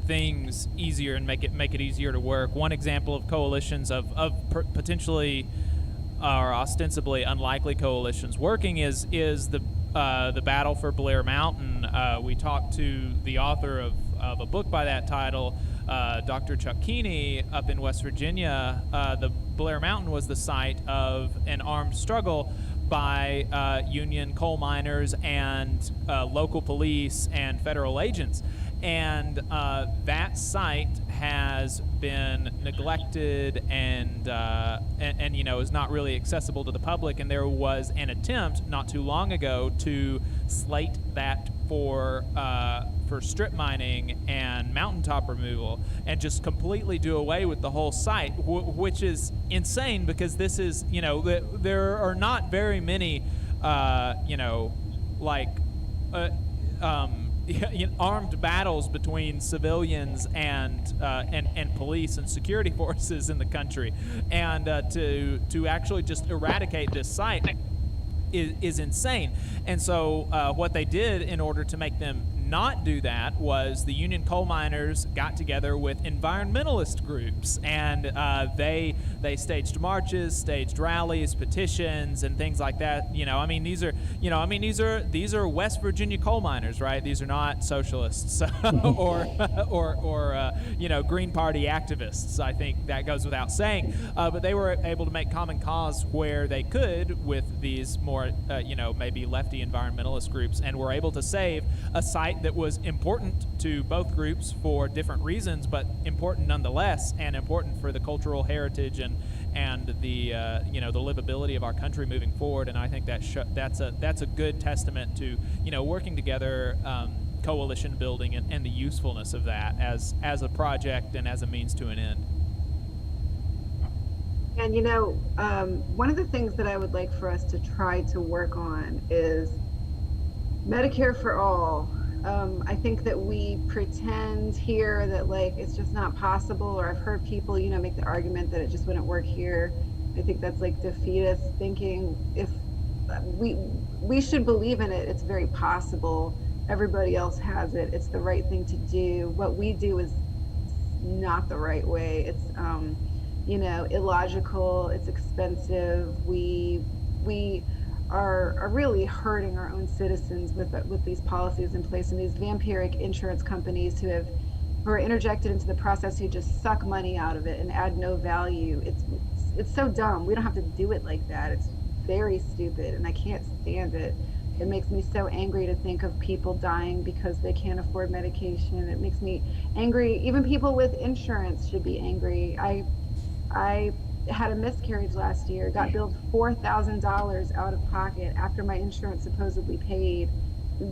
things easier and make it easier to work. One example of coalitions of potentially or ostensibly unlikely coalitions working is the battle for Blair Mountain. We talked to the author of a book by that title, Dr. Chuck Keeney, up in West Virginia. The Blair Mountain was the site of an armed struggle by union coal miners and local police and federal agents. And that site has been neglected and is not really accessible to the public. And there was an attempt not too long ago to slate that for strip mining and mountaintop removal, and just completely do away with the whole site, which is insane because this is there are not very many armed battles between civilians and police and security forces in the country, and to actually just eradicate this site is insane. And so what they did in order to make them not do that was the union coal miners got together with environmentalist groups, and they staged marches, staged rallies, petitions, and things like that. These are West Virginia coal miners, right? These are not socialists or Green Party activists. I think that goes without saying. But they were able to make common cause where they could with these more, maybe lefty environmentalist groups, and were able to save a site that was important to both groups for different reasons, but important nonetheless, and important for the cultural heritage and the the livability of our country moving forward. And I think that's a good testament to working together, coalition building, and the usefulness of that as a project and as a means to an end. And one of the things that I would like for us to try to work on is Medicare for all. I think that we pretend here that it's just not possible, or I've heard people, make the argument that it just wouldn't work here. I think that's defeatist thinking. If we should believe in it, it's very possible. Everybody else has it. It's the right thing to do. What we do is not the right way. It's illogical. It's expensive. We are really hurting our own citizens with these policies in place, and these vampiric insurance companies who are interjected into the process, who just suck money out of it and add no value. It's so dumb. We don't have to do it like that. It's very stupid, and I can't stand it. It makes me so angry to think of people dying because they can't afford medication. It makes me angry. Even people with insurance should be angry. I had a miscarriage last year, got billed $4,000 out of pocket after my insurance supposedly paid.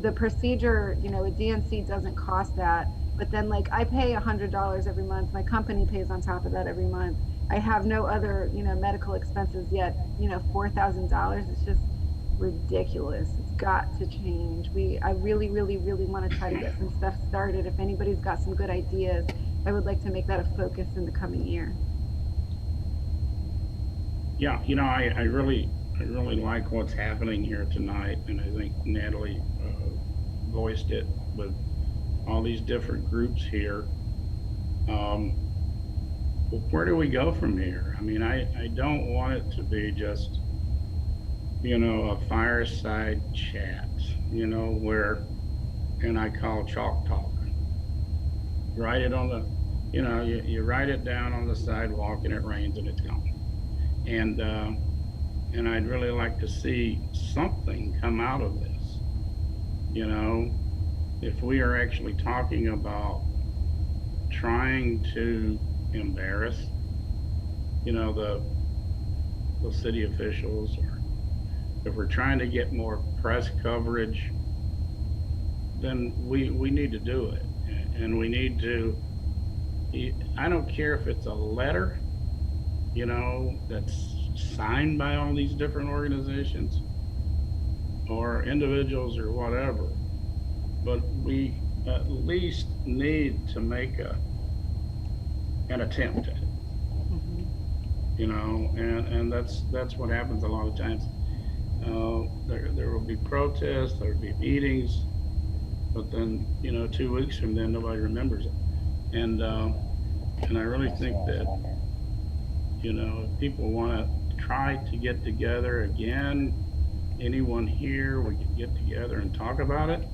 The procedure, a DNC doesn't cost that, but then I pay $100 every month. My company pays on top of that every month. I have no other, medical expenses yet. $4,000, it's just ridiculous. It's got to change. I really, really, really want to try to get some stuff started. If anybody's got some good ideas, I would like to make that a focus in the coming year. Yeah, I really like what's happening here tonight, and I think Natalie voiced it with all these different groups here. Where do we go from here? I don't want it to be just, a fireside chat, where, and I call chalk talk. Write it on the, you write it down on the sidewalk and it rains and it's gone. And I'd really like to see something come out of this. If we are actually talking about trying to embarrass, the city officials, or if we're trying to get more press coverage, then we need to do it. And we need to, I don't care if it's a letter, that's signed by all these different organizations or individuals or whatever, but we at least need to make an attempt at it. And that's what happens a lot of times. There will be protests, there will be meetings, but then 2 weeks from then nobody remembers it. And I really think that if people want to try to get together again, anyone here, we can get together and talk about it.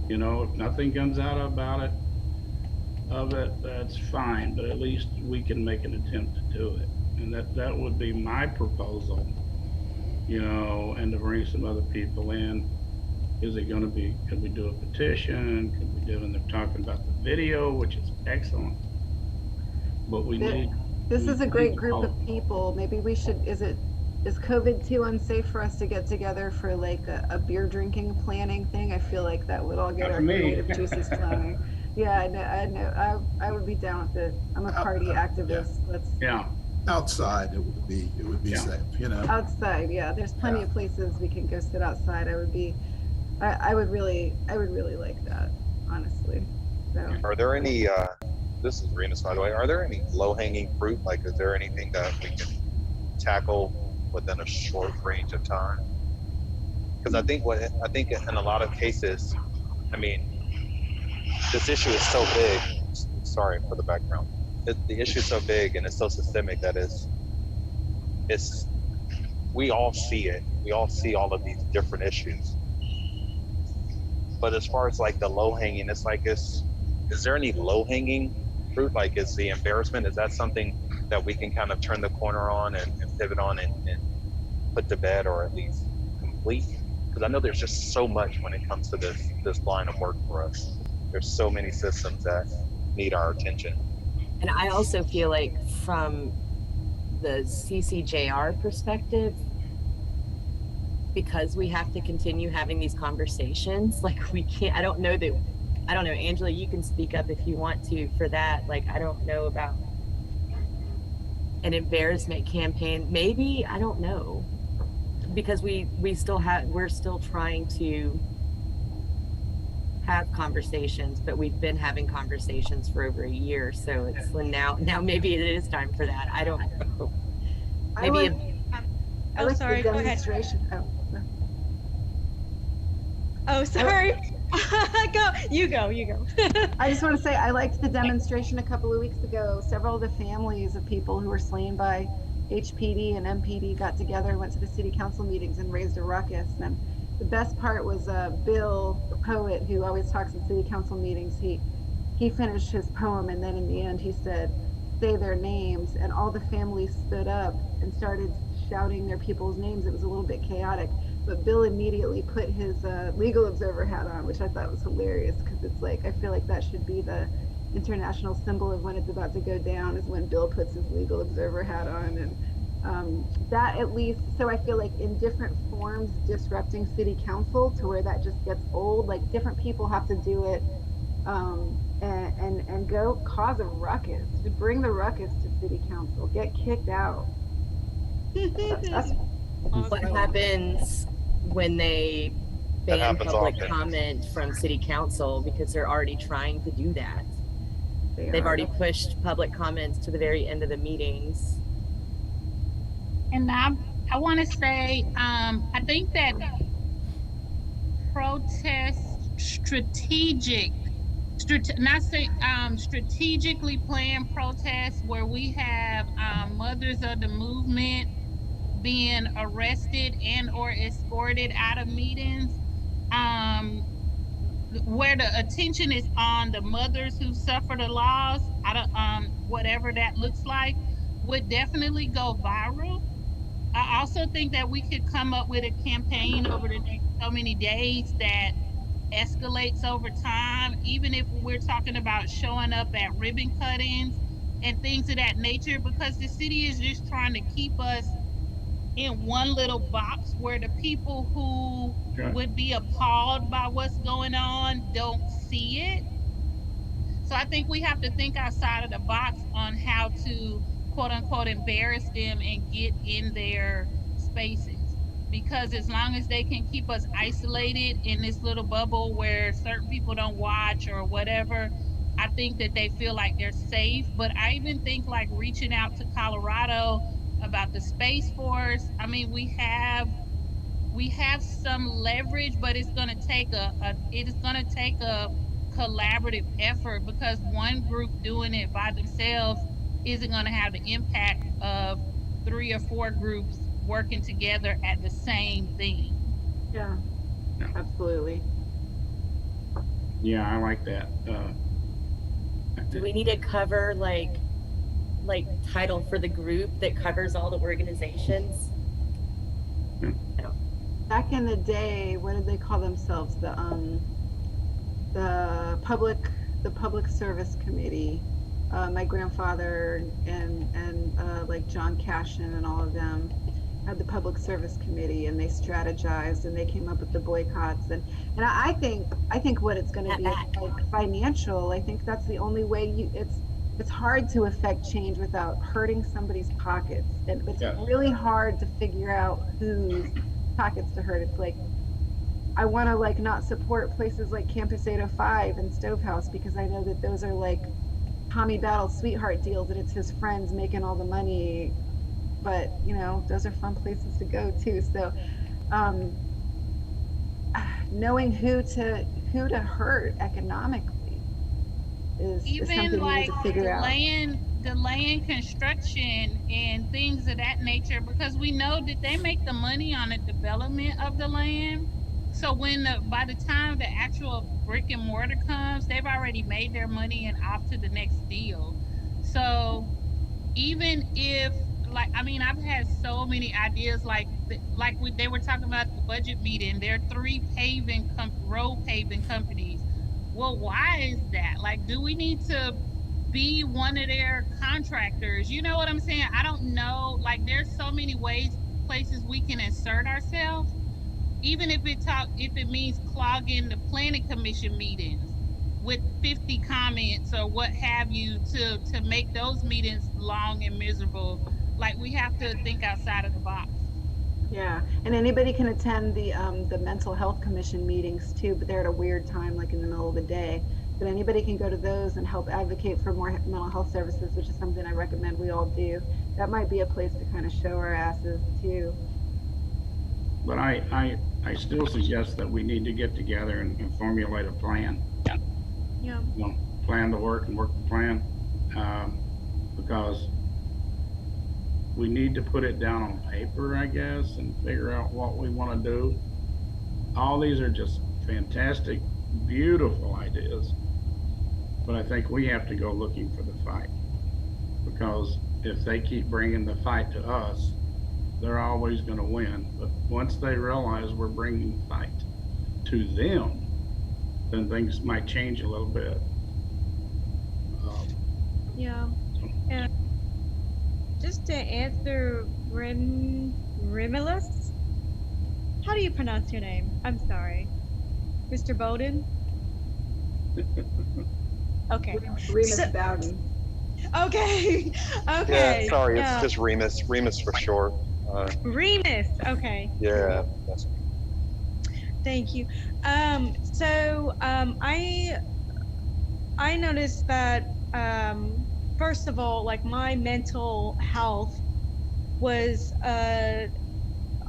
If nothing comes out of it, that's fine, but at least we can make an attempt to do it. And that would be my proposal, and to bring some other people in. Is it going to be, could we do a petition? Could we do, and they're talking about the video, which is excellent, but we need. This is a great group of people. Maybe we should, is COVID too unsafe for us to get together for a beer drinking planning thing? I feel like that would all get our creative juices flowing. Yeah, I know. I would be down with it. I'm a party activist. Yeah. Outside, it would be safe, Outside, yeah. There's plenty of places we can go sit outside. I would really like that, honestly. So. Are there any, this is Renus, by the way, are there any low-hanging fruit? Is there anything that we can tackle within a short range of time? Because I think in a lot of cases, this issue is so big. Sorry for the background. The issue is so big and it's so systemic that it's we all see it. We all see all of these different issues. But as far as like the low hanging, it's like is there any low hanging fruit? Like is the embarrassment, is that something that we can kind of turn the corner on and pivot on and put to bed or at least complete? Because I know there's just so much when it comes to this line of work for us. There's so many systems that need our attention. And I also feel like from the CCJR perspective, because we have to continue having these conversations, like we can't, I don't know, Angela, you can speak up if you want to for that. Like, I don't know about an embarrassment campaign. Maybe, I don't know. Because we're still trying to have conversations, but we've been having conversations for over a year. So it's now maybe it is time for that. I don't know. Maybe I like sorry, the go ahead. demonstration. Oh, sorry. You go. I just want to say I liked the demonstration a couple of weeks ago. Several of the families of people who were slain by HPD and MPD got together, went to the city council meetings and raised a ruckus. And the best part was Bill, the poet who always talks at city council meetings. He finished his poem, and then in the end he said, "Say their names," and all the families stood up and started shouting their people's names. It was a little bit chaotic, but Bill immediately put his legal observer hat on, which I thought was hilarious, because it's like, I feel like that should be the international symbol of when it's about to go down, is when Bill puts his legal observer hat on. And that at least, so I feel like in different forms disrupting city council to where that just gets old, like different people have to do it, and go cause a ruckus, to bring the ruckus to city council, get kicked out. That's what happens when they ban public comment from city council, because they're already trying to do that. They've already pushed public comments to the very end of the meetings. And I want to say, I think that strategically planned protests where we have mothers of the movement being arrested and or escorted out of meetings, where the attention is on the mothers who suffer the loss, whatever that looks like, would definitely go viral. I also think that we could come up with a campaign over the next so many days that escalates over time, even if we're talking about showing up at ribbon cuttings and things of that nature, because the city is just trying to keep us in one little box where the people who would be appalled by what's going on don't see it. So I think we have to think outside of the box on how to quote unquote embarrass them and get in their spaces. Because as long as they can keep us isolated in this little bubble where certain people don't watch or whatever, I think that they feel like they're safe. But I even think like reaching out to Colorado about the Space Force. I mean, we have some leverage, but it's going to take a collaborative effort, because one group doing it by themselves isn't going to have the impact of 3 or 4 groups working together at the same thing. Yeah, absolutely. Yeah, I like that. Do we need to cover like title for the group that covers all the organizations? Back in the day, what did they call themselves? The public service committee. My grandfather and like John Cashin and all of them had the public service committee, and they strategized and they came up with the boycotts, and I think what it's going to be is like financial. I think that's the only way it's hard to affect change without hurting somebody's pockets, and it's really hard to figure out whose pockets to hurt. It's like, I want to like not support places like Campus 805 and Stovehouse, because I know that those are like Tommy Battle's sweetheart deals, and it's his friends making all the money, but you know, those are fun places to go too. So knowing who to hurt economically, is Even something we need like to figure out. delaying construction and things of that nature, because we know that they make the money on the development of the land. So by the time the actual brick and mortar comes, they've already made their money and off to the next deal. So even if, like, I mean, I've had so many ideas, they were talking about the budget meeting. There are three road paving companies. Well, why is that? Like, do we need to be one of their contractors? You know what I'm saying? I don't know. Like, there's so many places we can insert ourselves, even if it means clogging the planning commission meetings with 50 comments or what have you, to make those meetings long and miserable. Like, we have to think outside of the box. Yeah, and anybody can attend the mental health commission meetings too, but they're at a weird time, like in the middle of the day. But anybody can go to those and help advocate for more mental health services, which is something I recommend we all do. That might be a place to kind of show our asses too. But I still suggest that we need to get together and formulate a plan. Yeah. You know, plan the work and work the plan, because we need to put it down on paper, I guess, and figure out what we want to do. All these are just fantastic, beautiful ideas, but I think we have to go looking for the fight, because if they keep bringing the fight to us, they're always going to win. But once they realize we're bringing the fight to them, then things might change a little bit. Yeah. And just to answer Rimulus, how do you pronounce your name? I'm sorry. Mr. Bowden? Okay. Remus Bowden. Okay. Okay. Yeah, sorry, Yeah. it's just Remus. Remus for short. Remus. Okay. Yeah. That's Thank you. I noticed that first of all, like my mental health was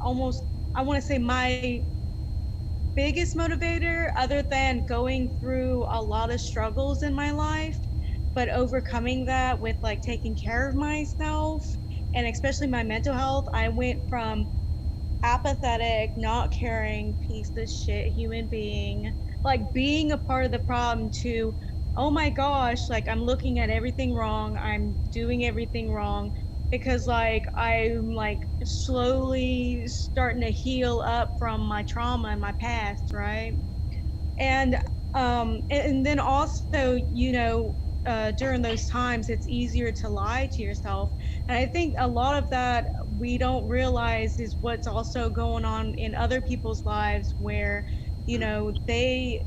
almost, I want to say, my biggest motivator, other than going through a lot of struggles in my life, but overcoming that with like taking care of myself and especially my mental health. I went from apathetic, not caring, piece of shit human being, like being a part of the problem, to, oh my gosh, like I'm looking at everything wrong, I'm doing everything wrong, because like I'm like slowly starting to heal up from my trauma and my past, right? And and then also, during those times it's easier to lie to yourself. And I think a lot of that we don't realize is what's also going on in other people's lives, where they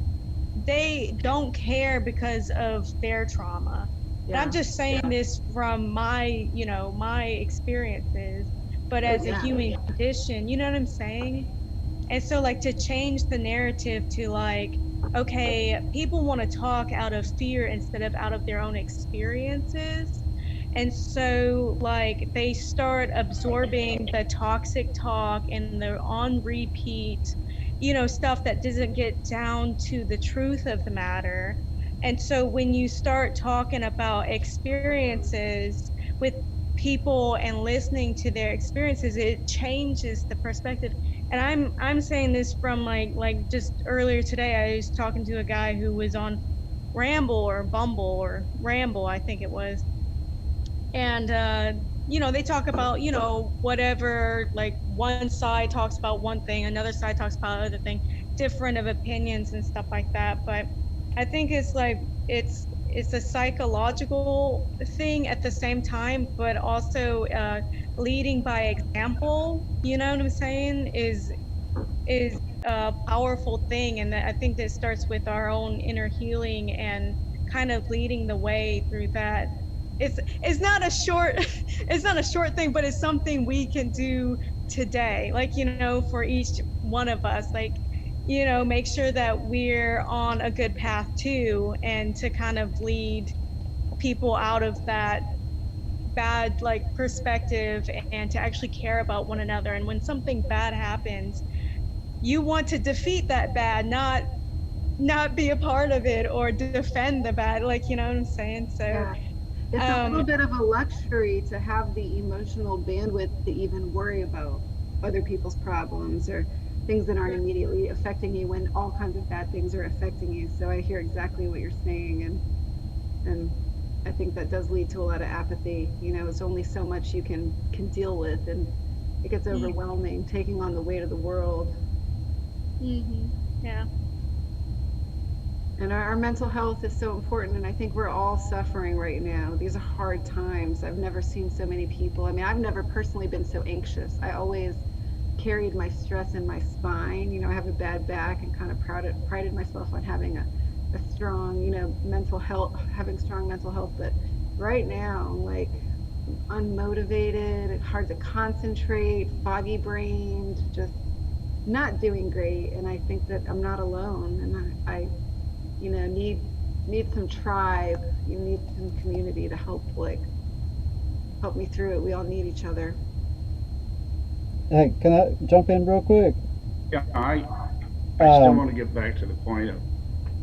don't care because of their trauma. And I'm just saying this from my experiences, but as a human condition, you know what I'm saying? And so, like, to change the narrative to like, okay, people want to talk out of fear instead of out of their own experiences. And so, like, they start absorbing the toxic talk and the on repeat, stuff that doesn't get down to the truth of the matter. And so, when you start talking about experiences with people and listening to their experiences, it changes the perspective. And I'm saying this from like just earlier today, I was talking to a guy who was on Ramble or Bumble or Ramble, I think it was. And they talk about, whatever, like one side talks about one thing, another side talks about other thing, different of opinions and stuff like that. But I think it's like it's a psychological thing at the same time, but also leading by example, you know what I'm saying, is a powerful thing. And I think that starts with our own inner healing and kind of leading the way through that. It's not a short it's not a short thing, but it's something we can do today, like, for each one of us, like, make sure that we're on a good path too, and to kind of lead people out of that bad like perspective, and to actually care about one another. And when something bad happens, you want to defeat that bad, not not be a part of it or defend the bad, like, you know what I'm saying? So Yeah. It's a little bit of a luxury to have the emotional bandwidth to even worry about other people's problems or things that aren't immediately affecting you when all kinds of bad things are affecting you. So I hear exactly what you're saying, and I think that does lead to a lot of apathy. You know, it's only so much you can deal with, and it gets overwhelming taking on the weight of the world. Yeah. And our mental health is so important, and I think we're all suffering right now. These are hard times. I've never seen so many people. I mean, I've never personally been so anxious. I always carried my stress in my spine. You know, I have a bad back and kind of prided myself on having a strong, you know, mental health, having strong mental health. But right now, like unmotivated, hard to concentrate, foggy brained, just not doing great. And I think that I'm not alone, and I you know, need some tribe. You need some community to help me through it. We all need each other. Hey, can I jump in real quick? Yeah, I still want to get back to the point of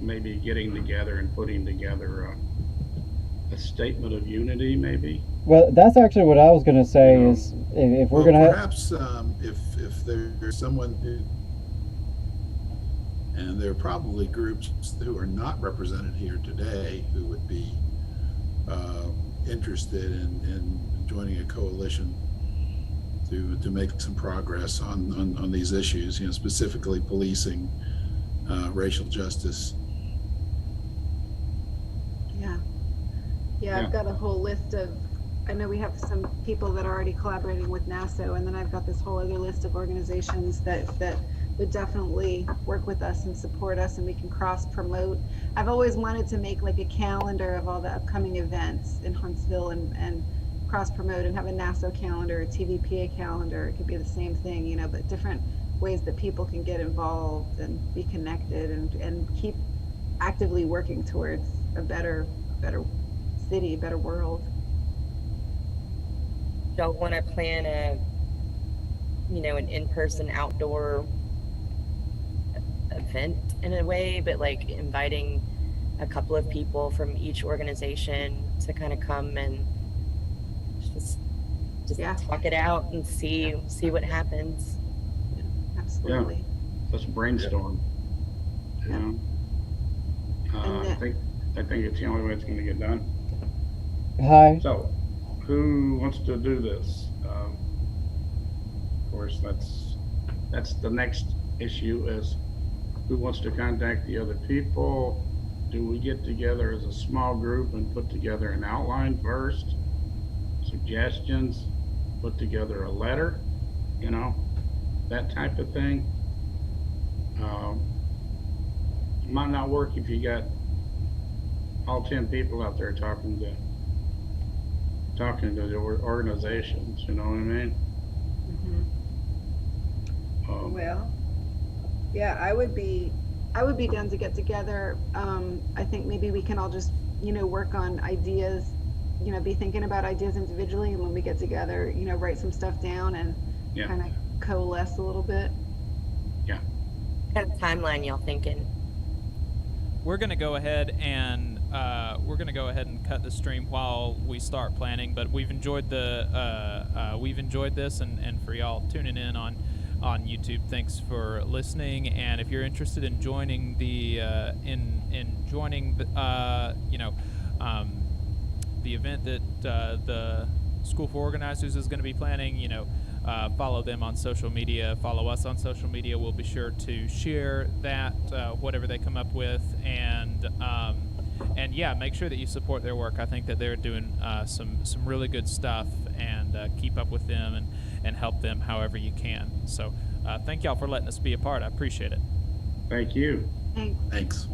maybe getting together and putting together a statement of unity, maybe. Well, that's actually what I was going to say. Is if we're Well, going to perhaps if there's someone who, and there are probably groups who are not represented here today who would be interested in joining a coalition to make some progress on these issues, you know, specifically policing, racial justice. Yeah, I've got a whole list of, I know we have some people that are already collaborating with NASO, and then I've got this whole other list of organizations that would definitely work with us and support us, and we can cross promote. I've always wanted to make like a calendar of all the upcoming events in Huntsville and cross promote and have a NASO calendar, a TVPA calendar. It could be the same thing, you know, but different ways that people can get involved and be connected and keep actively working towards a better city, a better world. Don't want to plan an in-person outdoor event in a way, but like inviting a couple of people from each organization to kind of come and just talk it out and see what happens. Absolutely. Yeah. Let's brainstorm. You know? I think it's the only way it's going to get done. Hi. So, who wants to do this? Of course, that's the next issue is who wants to contact the other people? Do we get together as a small group and put together an outline first? Suggestions? Put together a letter? You know, that type of thing. Might not work if you got all 10 people out there talking to the organizations, you know what I mean? Well, yeah, I would be down to get together. I think maybe we can all just, you know, work on ideas, you know, be thinking about ideas individually, and when we get together, you know, write some stuff down and kind of coalesce a little bit. Yeah. What kind of timeline y'all thinking? We're gonna go ahead and cut the stream while we start planning. But we've enjoyed this, and for y'all tuning in on YouTube, thanks for listening. And if you're interested in joining the the event that the School for Organizers is going to be planning, you know, follow them on social media, follow us on social media. We'll be sure to share that, whatever they come up with, and yeah, make sure that you support their work. I think that they're doing some really good stuff, and keep up with them and help them however you can. So thank y'all for letting us be a part. I appreciate it. Thank you. Thanks.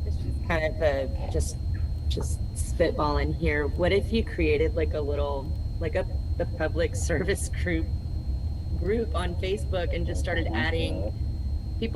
It's just kind of just spitballing here. What if you created like a little, the public service group on Facebook and just started adding people